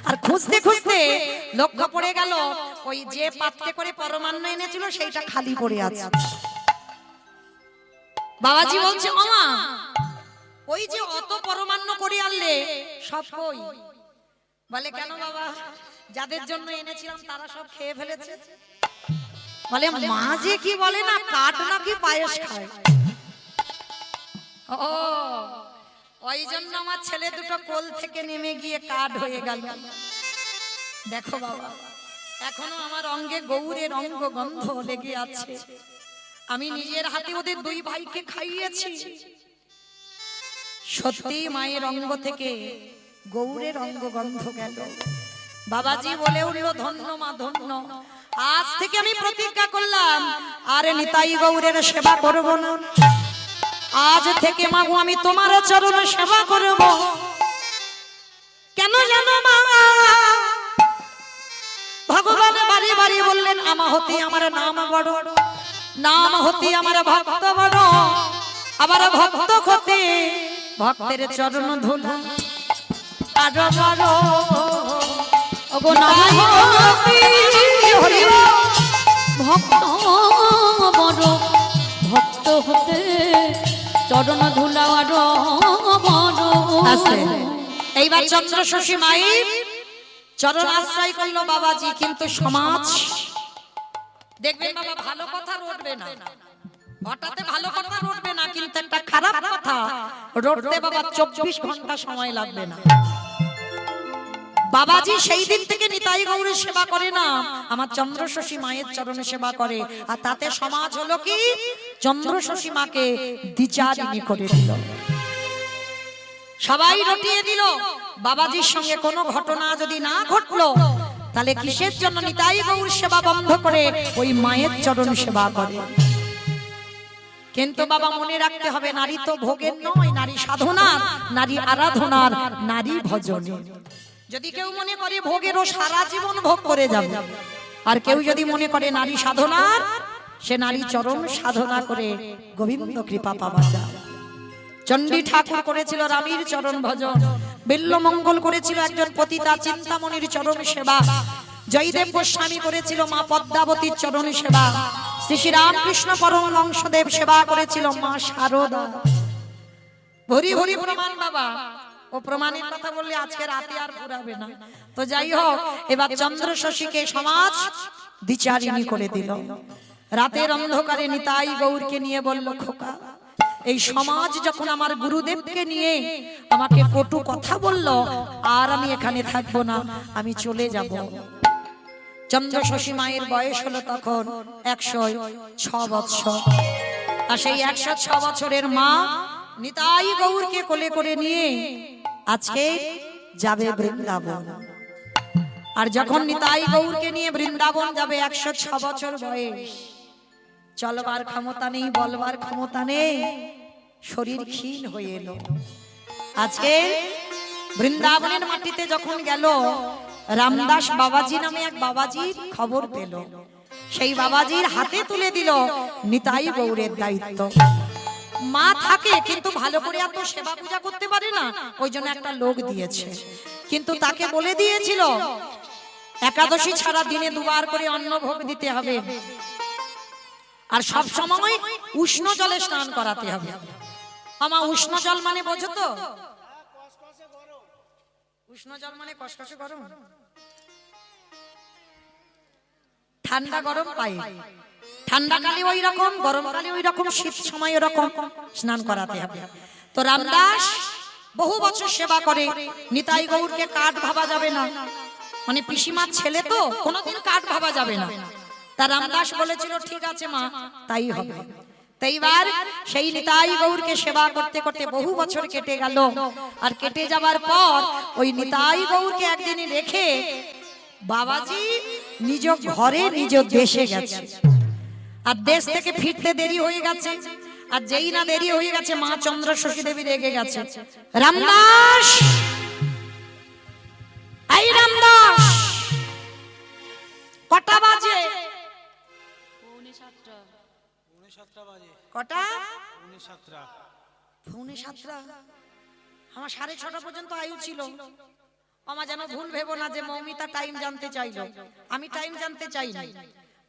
আর খুঁজতে খুঁজতে লক্ষ্য পড়ে গেল ওই যে পাত্রে করে পরমান্ন এনেছিল সেইটা খালি পড়ে আছে। বাবাজি বলছে, ওমা, ওই যে অত পরমান্ন করে আনলে সব কই? বলে, কেন বাবা, যাদের জন্য এনেছিলাম তারা সব খেয়ে ফেলেছে। বলে, মা যে কি বলে না, কাঠ নাকি পায়েস খায়। ও, ওই জন্য আমার ছেলে দুটো কোল থেকে নেমে গিয়ে কাঠ হয়ে গেল। দেখো বাবা, এখনো আমার অঙ্গে গৌরের অঙ্গ গন্ধ লেগে আছে। আমি নিজের হাতে ওদের দুই ভাইকে খাইয়েছি। সত্যি মায়ের অঙ্গ থেকে গৌরের অঙ্গ গন্ধ গেল। বাবাজি বলে উঠলো, ধন্য মা ধন্য, আজ থেকে আমি প্রতিজ্ঞা করলাম আর নিতাই গৌরের সেবা করব না। আজ থেকে মাগো আমি তোমার চরণে সেবা করব। কেন জানো মা? ভগবান বাড়ি বাড়ি বললেন, আমাহতি আমার নাম বড়, নাম হতি আমার ভক্ত বড়, আবার ভক্ত হতে ভক্তের চরণ ধুলা আরো বড়। ওগো নাম হতি হরি ভক্ত বড় ভক্ত হতে চরণ ধুলাওয়ার বড়। এইবার চন্দ্র শশী মায়ের চরণ আশ্রয় করলো বাবাজি, কিন্তু সমাজ দেখবেন বাবা ভালো কথা রটবে না, হঠাৎ ভালো কথা রটবে না, কিন্তু একটা খারাপ কথা রটতে বাবা 24 ঘন্টা সময় লাগবে না। বাবাজি সেই দিন থেকে নিতাই গৌরের সেবা করে না, আমার চন্দ্র শশী মায়ের চরণে সেবা করে। আর তাতে সমাজ হলো কি, চন্দ্র শশী মাকে দ্বিচারিণী করে দিল, সবাই রটিয়ে দিল। বাবাজির সঙ্গে কোনো ঘটনা যদি না ঘটলো, তাহলে কিসের জন্য নিতাই গৌর সেবা বন্ধ করে ওই মায়ের চরণ সেবা করে। কিন্তু বাবা মনে রাখতে হবে, নারী তো ভোগের নয়, নারী সাধনার, নারী আরাধনার, নারী ভজনের। যদি কেউ মনে করে ভোগেরও, সারা জীবন ভোগ করে যাবে। আর কেউ যদি মনে করে নারী সাধনার, সে নারী চরণ সাধনা করে গোবিন্দ কৃপা পাওয়া যায়। চণ্ডী ঠাকুর করেছিল রামীর চরণ ভজন, বিল্লমঙ্গল করেছিল একজন পতিতা চিন্তামণির চরণ সেবা, জয়দেব গোস্বামী করেছিল মা পদ্মাবতীর চরণ সেবা, শ্রী শ্রী রামকৃষ্ণ পরমহংসদেব সেবা করেছিল মা শারদা। ভরি ভরি প্রমাণ বাবা, ও প্রমাণের কথা বললে আজকে রাতে আর পুরাবে না। তো যাই হোক, এবার চন্দ্র শশীকে সমাজ দ্বিচারিণী করে দিল। রাতের অন্ধকারে নিতাই গৌরকে নিয়ে বলল, খোকা, এই সমাজ যখন আমার গুরুদেবকে নিয়ে আমাকে কটু কথা বলল, আর আমি এখানে থাকবো না, আমি চলে যাব। চন্দ্র শশী মায়ের বয়স হলো তখন 106 বছর। আর সেই 106 বছরের মা নিতাই গৌরকে কোলে করে নিয়ে আজকে যাবে বৃন্দাবন। আর যখন নিতাই গৌরকে নিয়ে বৃন্দাবন যাবে, 106 বছর বয়স, চলবার ক্ষমতা নেই, বলবার ক্ষমতা নেই, শরীর ক্ষীণ হয়ে এলো। আজকে বৃন্দাবনের মাটিতে যখন গেল, রামদাস বাবাজি নামে এক বাবাজির খবর পেল। সেই বাবাজির হাতে তুলে দিল নিতাই গৌরের দায়িত্ব। মা থাকে কিন্তু ভালো করে এত সেবা পূজা করতে পারে না, ওই জন্য একটা লোক দিয়েছে। কিন্তু তাকে বলে দিয়েছিল একাদশী ছাড়া দিনে 2 বার করে অন্ন ভোগ দিতে হবে, আর সব সময় উষ্ণ জলে স্নান করাতে হবে। আমা উষ্ণ জল মানে বোঝো তো? উষ্ণ জল মানে কসকসে গরম, ঠান্ডা গরম পায়। ঠান্ডা কালে ওই রকম, গরম কালে ওই রকম, শীত সময় ওরকম স্নান করাতে হবে। তো রামদাস বহু বছর সেবা করে, নিতাই গৌরকে কাঠ ভাবা যাবে না, মানে পিসিমার ছেলে তো কোনোদিন কাঠ ভাবা যাবে না। তা রামদাস বলেছিল ঠিক আছে মা, তাই হবে। তাইবার সেই নিতাই গৌরকে সেবা করতে করতে বহু বছর কেটে গেল। আর কেটে যাবার পর ওই নিতাই গৌরকে একদিন রেখে বাবাজি নিজ ঘরে নিজ দেশে গেছে। আর দেশ থেকে ফিরতে দেরি হয়ে গেছে। আর যেই না দেরি হয়ে গেছে, মা চন্দ্র শশী দেবী রেগে গেছে। রামদাস, এই রামদাস, কটা বাজে? কটা? 7:45। আমার 6:30 পর্যন্ত আয়ু ছিল। আমার যেন ভুল ভেবো না যে মৌমিতা টাইম জানতে চাইলো, আমি টাইম জানতে চাইনি।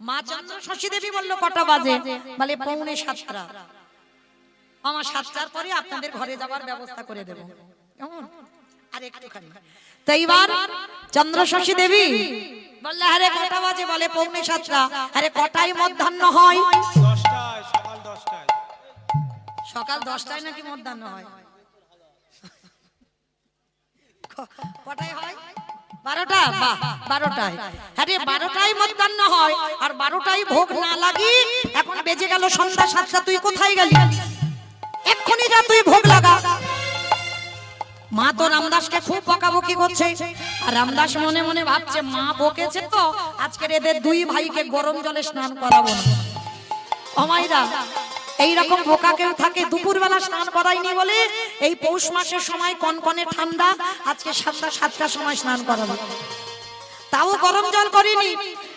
মা চন্দ্র শশী দেবী বলল কটা বাজে? বলে 6:45। আমার 7টার পরে আপনাদের ঘরে যাবার ব্যবস্থা করে দেব, কেমন? আর একটুখানি। তো এইবার চন্দ্র শশী দেবী বললে, আরে কটা বাজে? বলে 6:45। আরে কটায় মধ্যাহ্ন হয়? 10টায়, সকাল 10টায়। সকাল 10টায় নাকি মধ্যাহ্ন হয়? কটায় হয়? 12টা? বাহ, 12টায়। আরে 12টায় মধ্যাহ্ন হয়, আর 12টায় ভোগ না লাগি এখন বেজে গেল সন্ধ্যা 7টা। তুই কোথায় গেলি? এক্ষুনি যা, তুই ভোগ লাগা। মা তো রামদাসকে খুব বকাবকি করছে। আর রামদাস মনে মনে ভাবছে, মা বকেছে তো, আজকের এদের 2 ভাইকে গরম জলে স্নান করাবো না। অমাইরা এইরকম বোকা কেউ থাকে? দুপুরবেলা স্নান করাইনি বলে এই পৌষ মাসের সময় কনকনে ঠান্ডা, আজকে 7টার সময় স্নান করাবো। তাও গরম জল করিনি,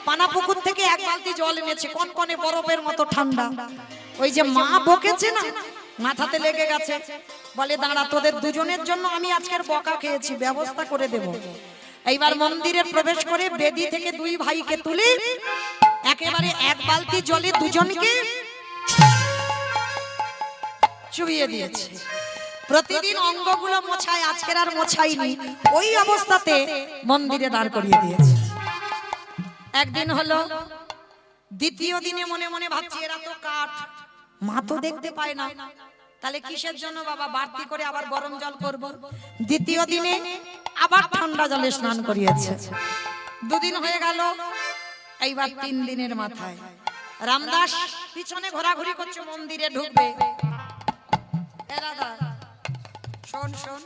পানা পুকুর থেকে 1 বালতি জল এনেছে, কনকনে বরফের মতো ঠান্ডা। ওই যে মা বকেছে না, মাথাতে লেগে গেছে। বলে, দাঁড়া, তোদের দুজনের জন্য আমি আজকের বকা খেয়েছি, ব্যবস্থা করে দেব। এইবার মন্দিরে প্রবেশ করে বেদি থেকে 2 ভাইকে তুলে একেবারে এক বালতি জলে দুজনকে চুবিয়ে দিয়েছে। প্রতিদিন অঙ্গগুলো মোছায়, আজকের আর মোছাইনি, ওই অবস্থাতে মন্দিরে দাঁড় করিয়ে দিয়েছে। একদিন হলো, দ্বিতীয় দিনে মনে মনে ভাবছি এরা তো কাঠ, মা তো দেখতে পায় না, তাহলে কিসের জন্য বাবা বাড়তি করে আবার গরম জল করব। দ্বিতীয় দিনে আবার ঠান্ডা জলে স্নান করিয়েছে। দুদিন হয়ে গেল, এইবার 3 দিনের মাথায় রামদাস পিছনে ঘোরাঘুরি করছে, মন্দিরে ঢুকবে। এ দাদা শোন শোন,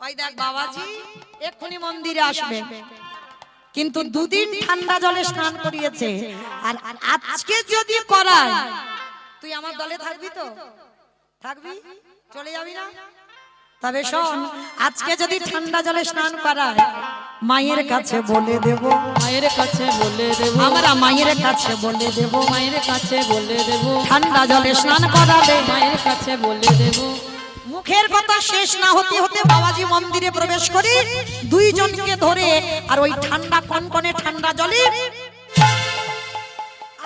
ওই দেখ বাবাজি এক্ষুনি মন্দিরে আসবে, কিন্তু 2 দিন ঠান্ডা জলে স্নান করিয়েছে, আর আজকে যদি করায় তুই আমার দলে থাকবি তো? থাকবি? চলে যাবি না? তবে শোন, আজকে যদি ঠান্ডা জলে স্নান করায়, মায়ের কাছে বলে দেব, মায়ের কাছে বলে দেব, আমরা মায়ের কাছে বলে দেব, মায়ের কাছে বলে দেব, ঠান্ডা জলে স্নান করাবে। মায়ের কাছে বলে দেব। মুখের কথা শেষ না হতে হতে বাবাজি মন্দিরে প্রবেশ করে 2 জনকে ধরে, আর ওই ঠান্ডা কনকনে ঠান্ডা জলে,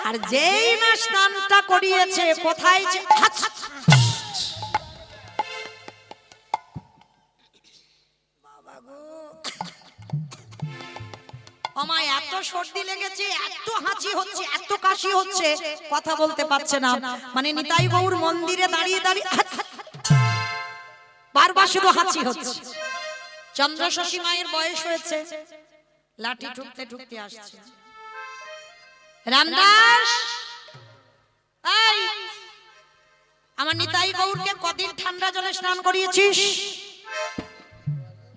আর যেই না স্নানটা করিয়েছে, কোথায় যে আমার এত সর্দি লেগেছে, এত হাঁচি হচ্ছে, এত কাশি হচ্ছে, কথা বলতে পারছে না। মানে নিতাই গৌর মন্দিরে দাঁড়িয়ে দাঁড়িয়ে বারবার শুধু হাঁচি হচ্ছে। চন্দ্রশশী মায়ের বয়স হয়েছে, লাঠি ঠুকতে ঠুকতে আসছে। রামদাস, এই আমার নিতাই গৌরকে কদিন ঠান্ডা জলে স্নান করিয়েছিস?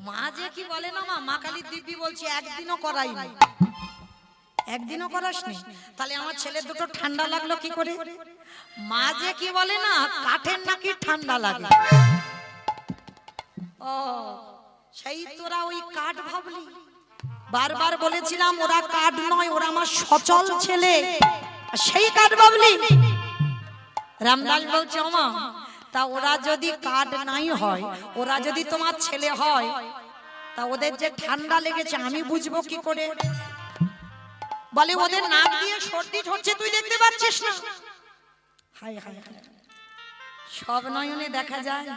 মা যে কি বলে না, মা কালীর দিব্যি বলছি, একদিনও করাইনি। একদিনও করাসনি? তাহলে আমার ছেলে দুটো ঠান্ডা লাগলো কি করে? মা যে কি বলে না, কাঠের নাকি ঠান্ডা লাগে। ও সেই তোরা ওই কাঠ ভাবলি? বারবার বলেছিলাম ওরা কাঠ নয়, ওরা আমার সচল ছেলে, সেই কাঠ ভাবলি? রামদাস বলছে ওমা, তা ওরা যদি কাঠ নাই হয়, ওরা যদি তোমার ছেলে হয়, তা ওদের যে ঠান্ডা লেগেছে আমি বুঝবো কি করে? বলে ওদের নাক দিয়ে সর্দি ঝরছে, তুই দেখতে পাচ্ছিস না? হায় হায় হায়, সব নয়নে দেখা যায়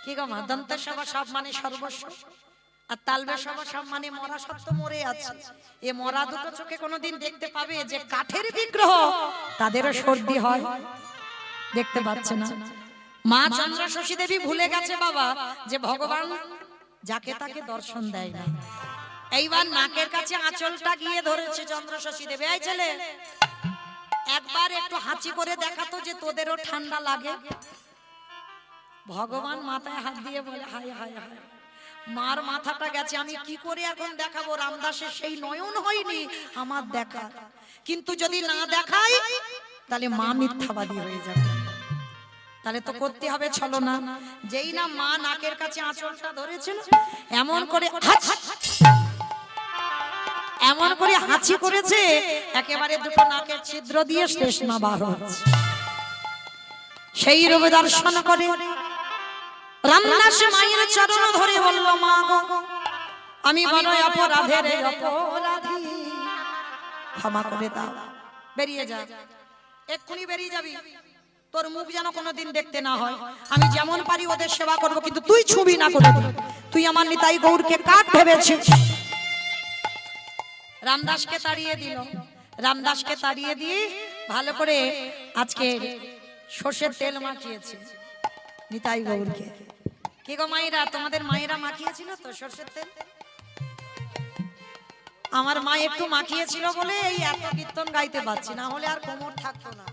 কি গো মা? দন্ত সভা সব মানে সর্বস্ব, আর তালবে সভা সব মানে মরা সত্য মরে আছে। এ মরা দুটো চোখে কোনোদিন দেখতে পাবে যে কাঠের বিগ্রহ তাদেরও সর্দি হয়? দেখতে পাচ্ছে না। মা চন্দ্রশশী দেবী ভুলে গেছে বাবা যে ভগবান যাকে তাকে দর্শন দেয় না। এইবার নাকের কাছে আঁচলটা গিয়ে ধরেছে চন্দ্রশশী দেবী, এই ছেলে একবার একটু হাঁচি করে দেখাতো যে তোদেরও ঠান্ডা লাগে। ভগবান মাথায় হাত দিয়ে বলে হায় হায় হায়, মার মাথাটা গেছে, আমি কি করে এখন দেখাবো? রামদাসের সেই নয়ন হয়নি আমার দেখা, কিন্তু যদি না দেখাই তাহলে মা মিথ্যাবাদী হয়ে যাবে। তাহলে তো করতে হবে ছলনা। যেই না মা নাকের কাছে আঁচলটা ধরেছিল, এমন করে এমন করে হাঁচি করেছে, একেবারে দুটো নাকের ছিদ্র দিয়ে শেষনা বার হচ্ছে। সেই রূপে দর্শন করে রামদাস মায়ের চরণ ধরে বলল, মা গো আমি বড় অপরাধের অপরাধী, ক্ষমা করে দাও। বেরিয়ে যা, এক্ষুনি বেরিয়ে যাবি, তোর মুখ যেন কোনোদিন দেখতে না হয়। আমি যেমন পারি ওদের সেবা করব, কিন্তু তুই ছুবি না করে দিবি। তুই আমার নিতাই গৌরকে কাঠ ভেবেছিস। রামদাসকে তাড়িয়ে দিল। রামদাসকে তাড়িয়ে দিয়ে ভালো করে আজকে সর্ষের তেল মাখিয়েছে নিতাই গৌরকে। কি গো মায়েরা, তোমাদের মায়েরা মাখিয়েছিল তো সর্ষের তেল? আমার মা একটু মাখিয়েছিল বলে এই এত কীর্তন গাইতে পারছি, না হলে আর কোমর থাকতো না।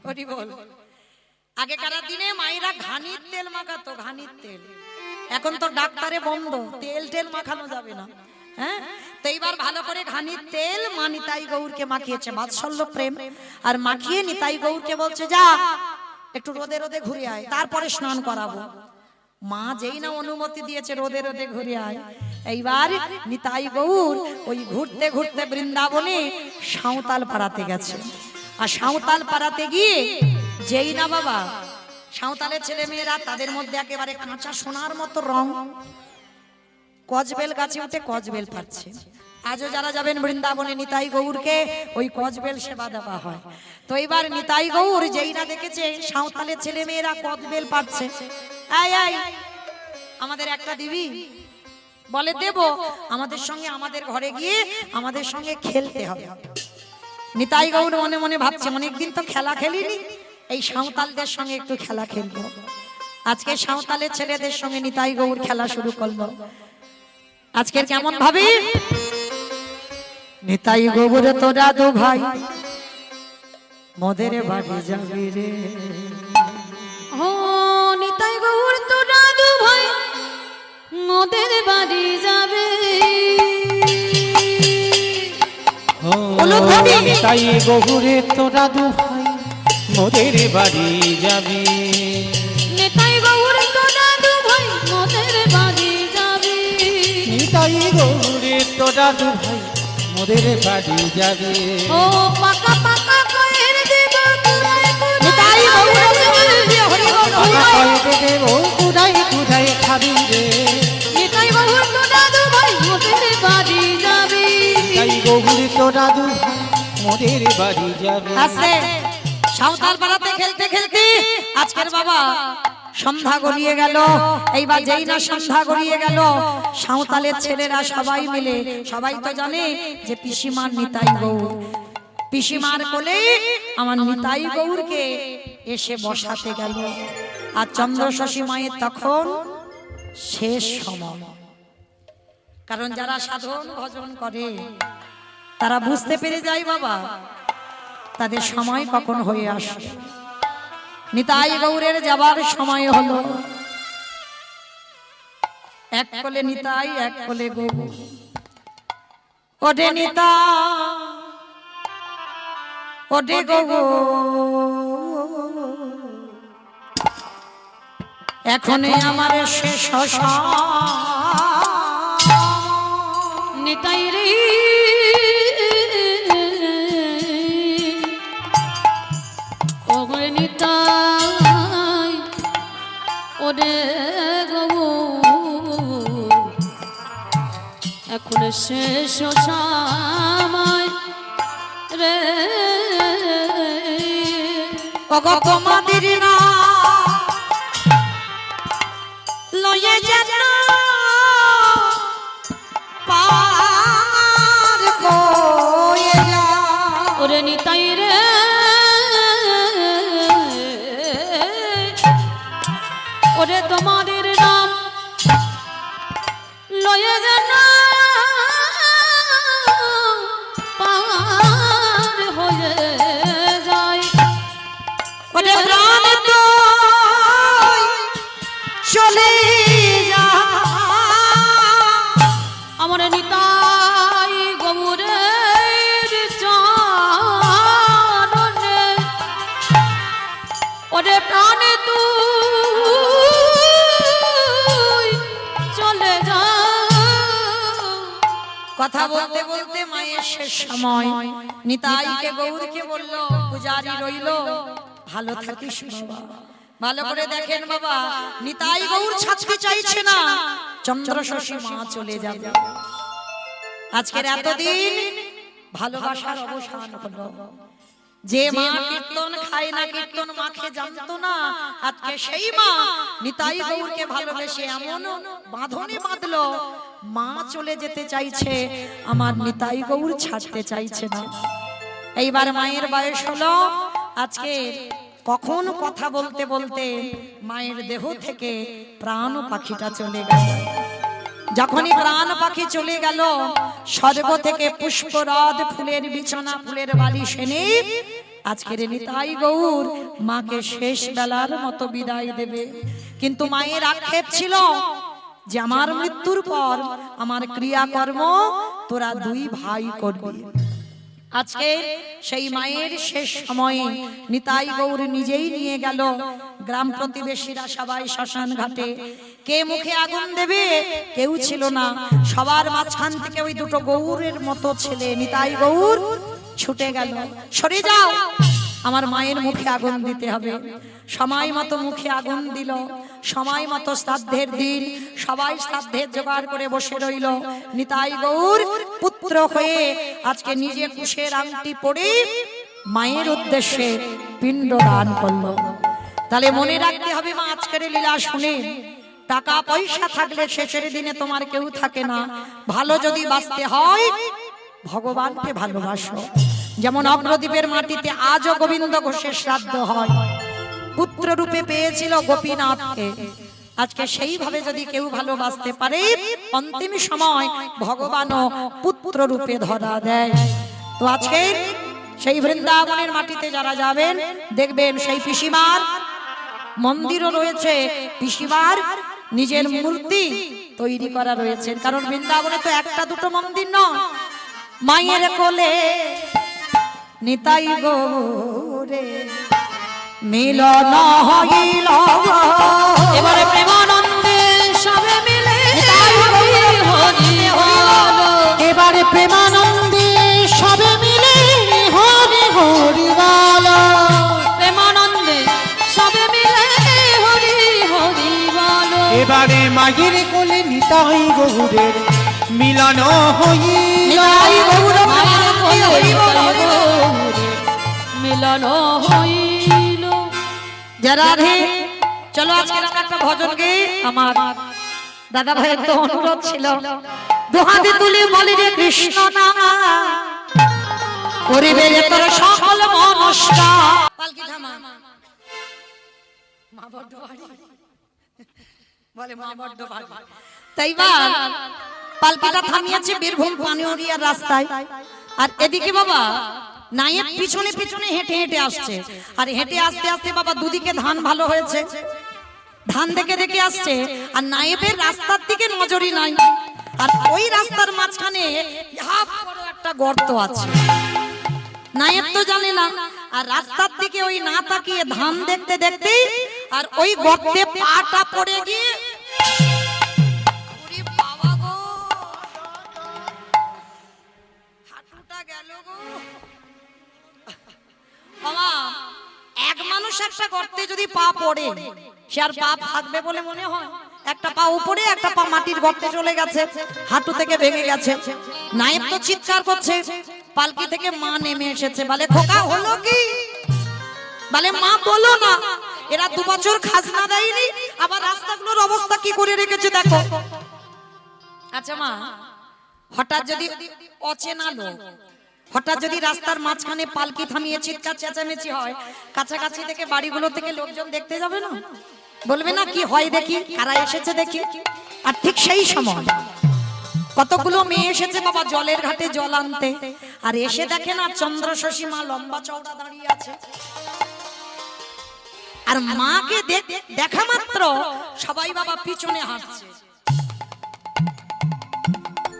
হরি বল। আগেকার দিনে মায়েরা ঘানির তেল মাখাতো, ঘানির তেল। এখন তো ডাক্তারে বন্ধ, তেল টেল মাখানো যাবে না। হ্যাঁ, তো এইবার ভালো করে ঘানির তেল মা নিতাই গৌরকে মাখিয়েছে, বাৎসল্য প্রেম। আর মাখিয়ে নিতাই গৌরকে বলছে, যা একটু রোদে রোদে ঘুরে আয়, তারপরে স্নান করাবো। মা যেই না অনুমতি দিয়েছে রোদে রোদে ঘুরে আয়, এইবার নিতাই গৌর ওই ঘুরতে ঘুরতে বৃন্দাবনে সাঁওতাল পাড়াতে গেছে। আর সাঁওতাল পাড়াতে গিয়ে যেই না বাবা সাঁওতালের ছেলে মেয়েরা, তাদের মধ্যে একেবারে কাঁচা সোনার মতো রং, কজবেল গাছে উঠে কজবেল পাচ্ছে। আজও যারা যাবেন বৃন্দাবনে নিতাই গৌরকে ওই কজবেল সেবা দেওয়া হয়। তো এবার নিতাই গৌর যেই না দেখেছে সাঁওতালের ছেলে মেয়েরা কজবেল পাচ্ছে, আয় আয় আমাদের একটা দিবি, বলে দেব, আমাদের সঙ্গে আমাদের ঘরে গিয়ে আমাদের সঙ্গে খেলতে হবে। নিতাই গৌর মনে মনে ভাবছে অনেকদিন তো খেলা খেলিনি, এই সাঁওতালদের সঙ্গে একটু খেলা খেলবো। আজকে সাঁওতালের ছেলেদের সঙ্গে নিতাই গৌর খেলা শুরু করলো। আজকের কেমন ভাবি, নিতাই গৌর তোরা দু ভাই মোদের বাড়ি যাবি রে, ও নিতাই গৌর তোরা দু ভাই মোদের বাড়ি যাবে। তাই গহুরে তোরা দু ভাই মোদের বাড়ি যাবি, নিতাই গৌর তোরা দু ভাই মোদের বাড়ি যাবে। নিতাই গহুরে তোরা দু ভাই মোদের বাড়ি যাবি। ও পাকা পাকা কয়ের দেব কুড়াই নিতাই গৌরকে বলে দিয়ে হরি বল হরি বল। দেব কুড়াই কুড়াই খাবি রে, নিতাই গৌর তোরা দু ভাই মোদের বাড়ি যাবে। তাই গহুরে তোরা দু ভাই মোদের বাড়ি যাবি। আস্তে সাঁওতাল পাড়াতে খেলতে খেলতে আজকের বাবা সন্ধ্যা গড়িয়ে গেল। এইবার যেই না সন্ধ্যা গড়িয়ে গেল, সাঁওতালের ছেলেরা সবাই মিলে, সবাই তো জানে যে পিসিমার নিতাই গৌর, পিসিমার কোলে আমার নিতাই গৌরকে এসে বসাতে গেল। আর চন্দ্রশশী মায়ের তখন শেষ সময়, কারণ যারা সাধন ভজন করে তারা বুঝতে পেরে যায় বাবা তাদের সময় কখন হয়ে আসে। নিতাই গৌরের যাবার সময় হলো, এক কোলে নিতাই এক কোলে গৌর, ওডে নিতা ওডে গৌর, এখন আমার শেষ নিতাই রে ওরে নিতাই ওরে গৌর, এখন শেষ সময় রে। ওগো তোমাদের না লয়ে যেন পার কয়ে যা, ওরে নিতাই রে ওরে তোমাদের নাম লয়ে যেন পার হয়ে যায়। ওরে প্রাণ তুই চলে যা, আমার নিতাই গৌরের চরণে ওরে প্রাণে তুই চলে যা। কথা বলতে বলতে মায়ের শেষ সময়। নিতাইকে গৌরকে বলল, পূজারি রইল, ভালো থাকিস বাবা। ভালো করে দেখেন বাবা, নিতাই গৌর ছাড়তে চাইছে না, চন্দ্রশশী মা চলে যাবে। আজকের এতদিন ভালোবাসার অবসান হলো। যে মা কীর্তন খায় না, কীর্তন মাকে জানতো না, আজকে সেই মা নিতাই গৌরকে ভালোবেসে এমন বাঁধনে বাঁধলো, মা চলে যেতে চাইছে, আমার নিতাই গৌর ছাড়তে চাইছে না। এইবার মায়ের বয়স হলো, আজকে কখন কথা বলতে বলতে মায়ের দেহ থেকে প্রাণ পাখিটা চলে গেল। যখনই প্রাণ পাখি চলে গেল, স্বর্গ থেকে পুষ্পরাজ ফুলের বিছানা, ফুলের বালিশ এনে আজকের নিতাই গৌর মাকে শেষ বেলার মতো বিদায় দেবে। কিন্তু মায়ের আক্ষেপ ছিল যে আমার মৃত্যুর পর আমার ক্রিয়াকর্ম তোরা দুই ভাই করবি। আজকে সেই মায়ের শেষ সময়ে নিতাই গৌর নিজেই নিয়ে গেল। গ্রাম প্রতিবেশীরা সবাই শ্মশান ঘাটে, কে মুখে আগুন দেবে কেউ ছিল না। সবার মাঝখান থেকে ওই দুটো গৌরের মতো ছেলে নিতাই গৌর ছুটে গেল, সরে যাও, আমার মায়ের মুখে আগুন দিতে হবে। সময় মতো মুখে আগুন দিল, সময় মতো শ্রাদ্ধের দিন, সবাই শ্রাদ্ধের জোগাড় করে বসে রইল। নিতাই গৌর পুত্র পুত্র হয়ে আজকে নিজে কুশের আংটি পরে মায়ের উদ্দেশ্যে পিণ্ড দান করলো। তাহলে মনে রাখতে হবে মা, আজকের লীলা শুনে টাকা পয়সা থাকলে শেষের দিনে তোমার কেউ থাকে না। ভালো যদি বাঁচতে হয় ভগবানকে ভালোবাসো। যেমন অগ্রদ্বীপের মাটিতে আজও গোবিন্দ ঘোষের শ্রাদ্ধ হয়, পুত্র রূপে পেয়েছিল গোপীনাথকে। আজকে সেইভাবে যদি কেউ ভালোবাসতে পারে অন্তিম সময় ভগবানও পুত্র রূপে ধরা দেয়। তো আজকে সেই বৃন্দাবনের মাটিতে যারা যাবেন দেখবেন সেই পিসিমার মন্দিরও রয়েছে, পিসিমার নিজের মূর্তি তৈরি করা রয়েছে। কারণ বৃন্দাবনে তো একটা দুটো মন্দির নয়, মায়ের কোলে নিতাই গৌরে মিলন হইল। এবারে প্রেমানন্দে সবে মিলে হরি হরি বল। এবারে প্রেমানন্দে সবে মিলে হরি হরি বল। প্রেমানন্দে সবে মিলে হরি হরি বল। এবারে মায়ের কোলে নিতাই গৌরের মিলন হইল। মায়ের কোলে মিলন হইল। যারা রে চলো আজকে আমরা একটা ভজন গেয়ে, আমার দাদা ভাইয়ের তো অনুরোধ ছিল, দুহাতে তুলে বলে রে কৃষ্ণ নাম করিবে রে তোর সকল মনস্কা। পালকি থামা, মা বড় ভারী বলে, মা বড় ভারী। তাই বা পালকিটা থামিয়েছে বীরভূম পানিউরিয়ার রাস্তায়। আর এদিকে বাবা নায়েব পিছনে পিছনে হেঁটে হেঁটে আসছে। আর হেঁটে আসতে আসতে বাবা দুদিকে ধান ভালো হয়েছে, ধান দেখে দেখে আসছে। আর নায়েবের রাস্তার দিকে নজরই নাই। আর ওই রাস্তার মাঝখানে একটা গর্ত আছে, নায়েব তো জানে না। আর রাস্তার দিকে ওই না তাকিয়ে ধান দেখতে দেখতে আর ওই গর্তে পাটা পড়ে গিয়ে, ওরে বাবা গো, হাঁটুটা গেল গো। বাবা এক মানুষ একটা গর্তে যদি পা পড়ে সে আর পা থাকবে বলে মনে হয়? একটা পা উপরে একটা পা মাটির গর্তে চলে গেছে, হাঁটু থেকে ভেঙে গেছে। নায়েব তো চিৎকার করছে, পালকি থেকে মা নেমে এসেছে, বলে খোকা হলো কি? বলে মা বলো না, এরা 2 বছর খাজনা দেয়নি, আবার রাস্তাগুলোর অবস্থা কি করে রেখেছে দেখো। আচ্ছা মা, হঠাৎ যদি অচেনা লোক হঠাৎ যদি রাস্তার মাঝখানে পালকি থামিয়ে চিৎকার চেঁচামেচি হয়, কাছাকাছি থেকে বাড়িগুলো থেকে লোকজন দেখতে যাবে না? বলবে না কি হয় দেখি, কারা এসেছে দেখি। আর ঠিক সেই সময় কতগুলো মেয়ে এসেছে বাবা জলের ঘাটে জল আনতে। আর এসে দেখে না চন্দ্র শশী মা লম্বা চওড়া দাঁড়িয়ে আছে। আর মাকে দেখা মাত্র সবাই বাবা পিছনে হাঁটছে,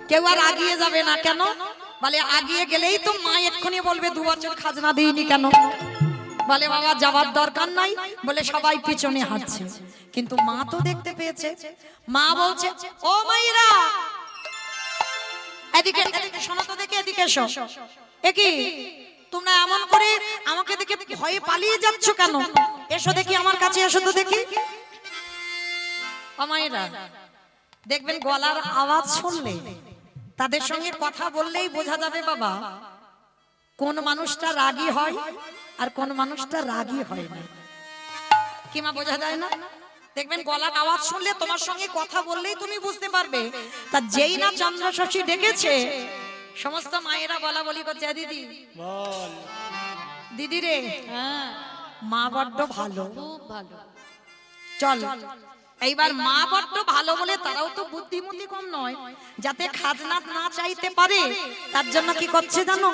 কেউ আর আগিয়ে যাবে না। কেন? বলে আগিয়ে গেলেই তো মা এক্ষুনি বলবে 2 বছর খাজনা দিইনি কেন। বলে বাবা যাবার দরকার নাই, বলে সবাই পিছনে হাঁটছে। কিন্তু মা তো দেখতে পেয়েছে। মা বলছে, ও মাইরা এদিকে এদিকে শোনো তো দেখি, এদিকে এসো। একি তোমরা এমন করে আমাকে দেখে ভয়ে পালিয়ে যাচ্ছ কেন? এসো দেখি, আমার কাছে এসো তো দেখি। ও মাইরা দেখবেন গলার আওয়াজ শুনলে, তাদের সঙ্গে কথা বললেই বোঝা যাবে বাবা কোন মানুষটা রাগী হয় আর কোন মানুষটা রাগী হয় না। কি মা বোঝা যায় না? দেখবেন গলার আওয়াজ শুনলে তোমার সঙ্গে কথা বললেই তুমি বুঝতে পারবে। তা যেই না চন্দ্র শশী ডেকেছে, সমস্ত মায়েরা বলা বলি করছে, দিদি বল দিদি রে, হ্যাঁ মা বড্ড ভালো, খুব ভালো। চল। এইবার মা বড্ড ভালো বলে তারাও তো বুদ্ধিমতী কম নয়, যাতে খাজনা না চাইতে পারে তার জন্য কি করছে জানো?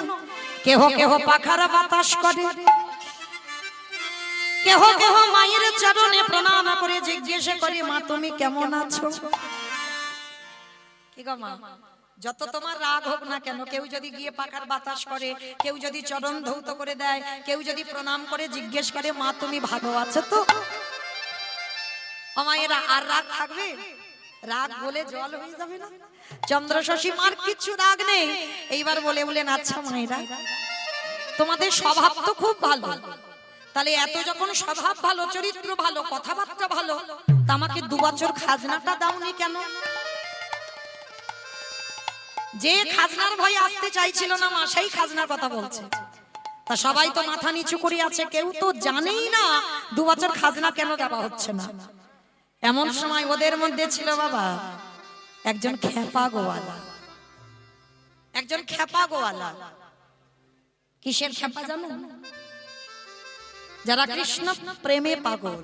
কেহ কেহ পাখারা বাতাস করে, কেহ কেহ মায়ের চরণে প্রণাম করে জিজ্ঞেস করে, মা তুমি কেমন আছো? কি গো মা, যত তোমার রাগ হোক না কেন, কেউ যদি গিয়ে পাখার বাতাস করে, কেউ যদি চরণ ধৌত করে দেয়, কেউ যদি প্রণাম করে জিজ্ঞেস করে, মা তুমি ভালো আছো তো? মায়েরা আর রাগ থাকবে? রাগ বলে জল হয়ে যাবে না? চন্দ্র শশী মার কিছু রাগ নেই। এইবার বলেন, আচ্ছা মায়েরা তোমাদের স্বভাব তো খুব ভালো, তাহলে এত যখন স্বভাব ভালো, চরিত্র ভালো, কথাবার্তা ভালো, তা আমাকে 2 বছর খাজনাটা দাওনি কেন? যে খাজনার ভয় আসতে চাইছিল না মা, সেই খাজনার কথা বলছে। তা সবাই তো মাথা নিচু করে আছে, কেউ তো জানেই না 2 বছর খাজনা কেন দেওয়া হচ্ছে না। এমন সময় ওদের মধ্যে ছিল বাবা একজন খেপা গোয়ালা। একজন খেপা গোয়ালা। কিসের খেপা জানো? যারা কৃষ্ণ প্রেমে পাগল,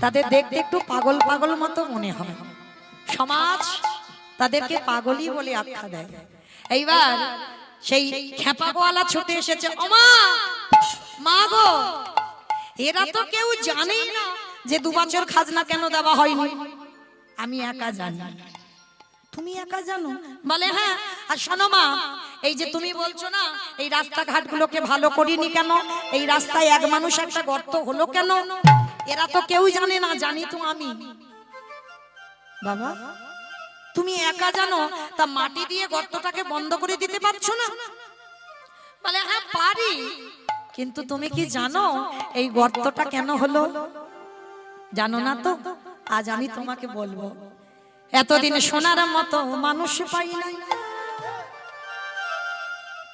তাদের দেখতে একটু পাগল পাগল মতো মনে হয়, সমাজ তাদেরকে পাগলই বলে আখ্যা দেয়। এইবার সেই খেপা গোয়ালা ছুটে এসেছে, ওমা মা গো, এরা তো কেউ জানেই না যে 2 বছর খাজনা কেন দেওয়া হয়নি। আমি একা জানি। তুমি একা জানো? বলে হ্যাঁ। আর শোনো মা, এই যে তুমি বলছো না এই রাস্তাঘাট গুলোকে ভালো করিনি কেন, এই রাস্তায় এক মানুষ একটা গর্ত হলো কেন, এরা তো কেউ জানে না, জানি তো আমি। বাবা তুমি একা জানো, তা মাটি দিয়ে গর্তটাকে বন্ধ করে দিতে পারছো না? বলে হ্যাঁ পারি, কিন্তু তুমি কি জানো এই গর্তটা কেন হলো? জানো না তো, আজ আমি তোমাকে বলবো। এতদিন শোনার মতো মানুষ পাই নাই,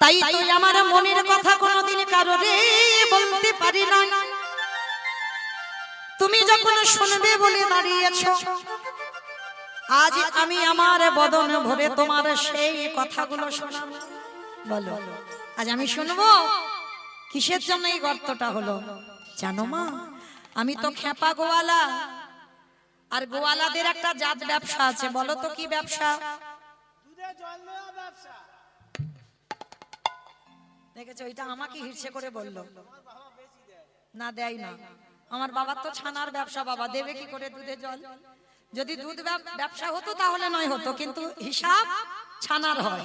তাই তুই আমার মনের কথা কোনোদিন কারোরে বলতে পারি না। তুমি যখন শুনবে বলে দাঁড়িয়েছো, আজ আমি আমার বদন ভরে তোমার সেই কথাগুলো শোনাবো। বলো আজ আমি শুনবো কিসের জন্য এই গর্তটা হলো। জানো মা, আমি তো খেপা গোয়ালা, আর গোয়ালাদের একটা জাত ব্যবসা আছে। বলো তো কি ব্যবসা? দুধে জল দেওয়া ব্যবসা। দেখেছো, এটা আমাকে হিরসে করে বললো। না দেয় না, আমার বাবার তো ছানার ব্যবসা, বাবা দেবে কি করে দুধে জল? যদি দুধ ব্যবসা হতো তাহলে নয় হতো, কিন্তু হিসাব ছানার হয়।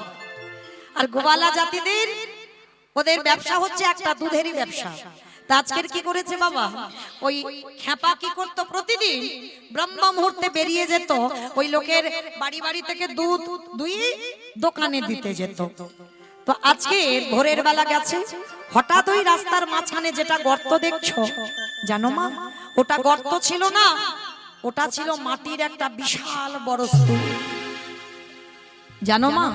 আর গোয়ালা জাতিদের ওদের ব্যবসা হচ্ছে একটা দুধেরই ব্যবসা। তা আজকের কি করেছে বাবা, ওই খেপা কি করতো, প্রতিদিন ব্রহ্ম মুহূর্তে বেরিয়ে যেত, ওই লোকের বাড়ি বাড়ি থেকে দুধ দুই দোকানে দিতে যেত। তো আজকে ভোরের বেলা গেছে, হঠাৎ ওই রাস্তার মাঝখানে যেটা গর্ত দেখছো, জানো মা ওটা গর্ত ছিল না, ওটা ছিল মাটির একটা বিশাল বড় স্তূপ। জানো মা,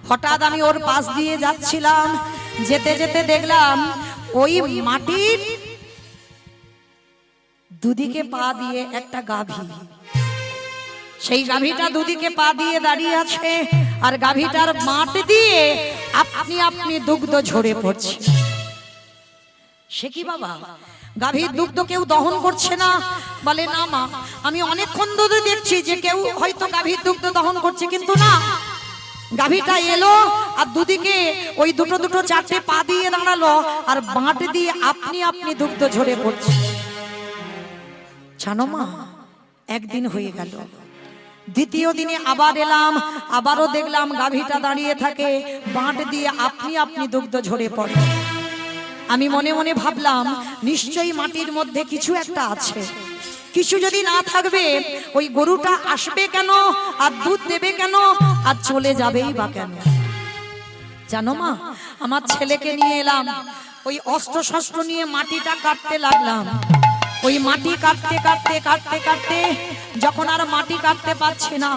হঠাৎ আমি ওর পাশ দিয়ে যাচ্ছিলাম, যেতে যেতে দেখলাম ওই মাটির দুদিকে পা দিয়ে একটা গাভী, সেই গাভীটা দুদিকে পা দিয়ে দাঁড়িয়ে আছে, আর গাভীটার মাঠ দিয়ে আপনি আপনি দুগ্ধ ঝরে পড়ছে। সে কি বাবা, গাভীর দুগ্ধ কেউ দহন করছে না? বলে না মা, আমি অনেকক্ষণ ধরে দেখছি যে কেউ হয়তো গাভীর দুগ্ধ দহন করছে, কিন্তু না, গাভীটা এলো আর দুদিকে ওই দুটো দুটো চারটে পা দিয়ে দাঁড়ালো, আর বাঁট দিয়ে আপনি আপনি দুগ্ধ ঝরে পড়ছে। জানো মা, একদিন হয়ে গেল, দ্বিতীয় দিনে আবার এলাম, আবারও দেখলাম গাভীটা দাঁড়িয়ে থাকে, বাঁট দিয়ে আপনি আপনি দুগ্ধ ঝরে পড়ে। আমি মনে মনে ভাবলাম নিশ্চয়ই মাটির মধ্যে কিছু একটা আছে, কিছু যদি না থাকবে ওই গরুটা আসবে কেন, আর দুধ দেবে কেন, আর চলে যাবেই বা কেন। জানো মা, আমার ছেলেকে নিয়ে এলাম, ওই অস্ত্র শস্ত্র নিয়ে মাটিটা কাটতে লাগলাম। ওই মাটি কাটতে কাটতে কাটতে কাটতে যখন আর মাটি কাটতে পারছি না,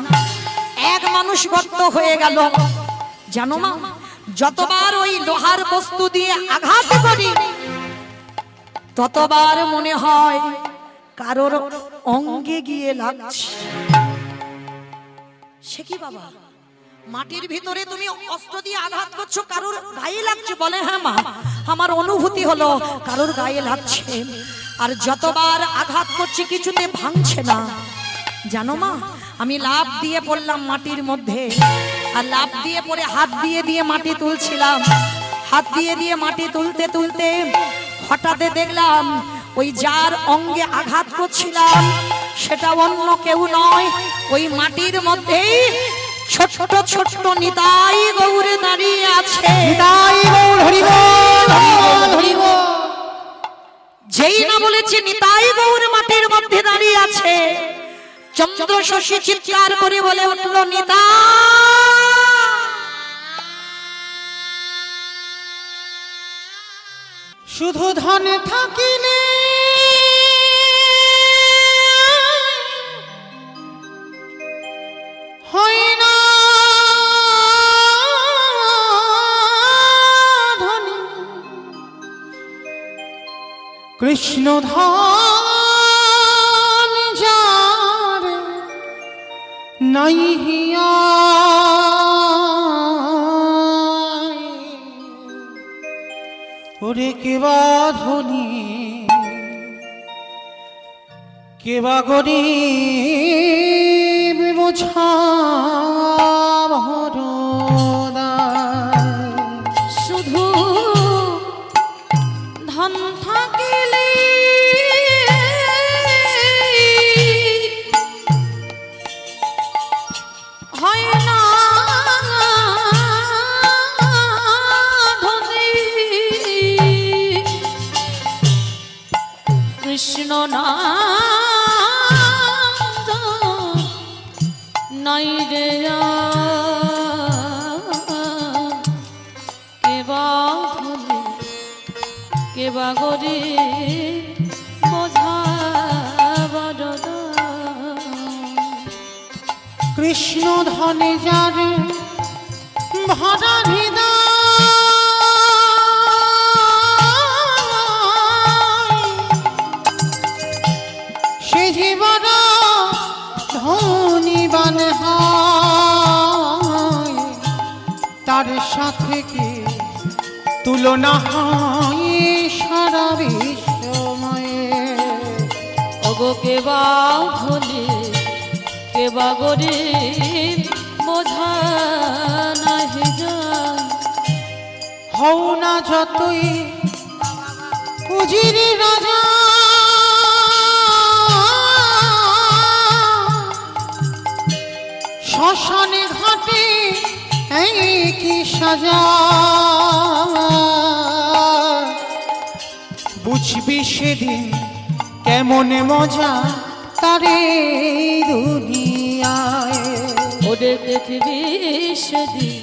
এক মানুষ গর্ত হয়ে গেল। জানো মা, যতবার ওই লোহার বস্তু দিয়ে আঘাত করি, ততবার মনে হয় কারোর অঙ্গে গিয়ে লাগছে। সে কি বাবা, মাটির ভিতরে তুমি অস্ত্র দিয়ে আঘাত করছো, কারোর গায়ে লাগছে? বলে হ্যাঁ মা, আমার অনুভূতি হলো কারোর গায়ে লাগছে, আর যতবার আঘাত করছি কিছুতে ভাঙছে না। জানো মা, আমি লাফ দিয়ে পড়লাম মাটির মধ্যে, আর লাফ দিয়ে পড়ে হাত দিয়ে দিয়ে মাটি তুলছিলাম। হাত দিয়ে দিয়ে মাটি তুলতে তুলতে হঠাৎ দেখলাম ওই যার অঙ্গে আঘাত করছিলাম সেটা অন্য কেউ নয়, ওই মাটির মধ্যেই ছোট ছোট নিতাই গৌর দাঁড়িয়ে আছে। নিতাই গৌর হরি বল, হরি বল, হরি বল। যেই না বলেছে নিতাই গৌর মাটির মধ্যে দাঁড়িয়ে আছে, চন্দ্র শশী চিৎকার করে বলে উঠল, নিতাই। শুধু ধনে থাকিলে হয় না কৃষ্ণ ধাম যার নাই হিয়া ওরে কেবা ধনী কেবা গরিব বোঝা ভরদায়। শুধু ধন থাকিলে হয় না ধনী। কৃষ্ণ নাম নাই রে কেবা ধনী কেবা গরিব বোঝা বড়দায়। কৃষ্ণ ধনে যার ভরা হৃদয় সে জীবন ধনীবান হয় তার সাথে কি তুলনা হয় সারা বিশ্বময়ে। ওগো কেবা ধনী কেবা গরিব বোঝা নাহি যায়। হও না যতই উজির রাজা শ্মশানে ঘাটে এই কি সাজা বুঝবি সেদিন কেমন মজা তারে দুনিয়ায়। ওদের দেখবি সেদিন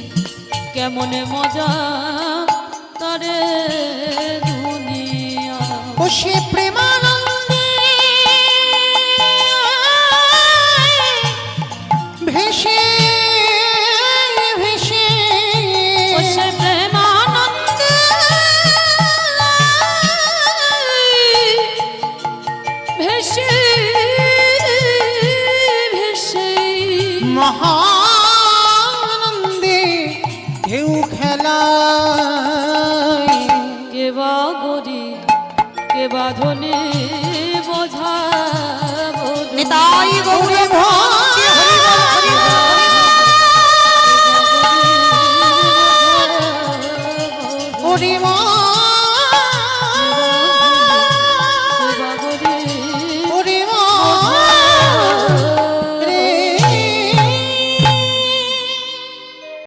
কেমন মজা তারে দুনিয়া। ও সে প্রেমানন্দে ভেসে ভেসে ও সে প্রেমানন্দে ভেসে ভেসে মহানন্দে ঢেউ খেলায়। কেবা গরিব কেবা ধনী বোঝা নিতাই গৌরে ভক্তি হরি বল হরি বল। ওরে মা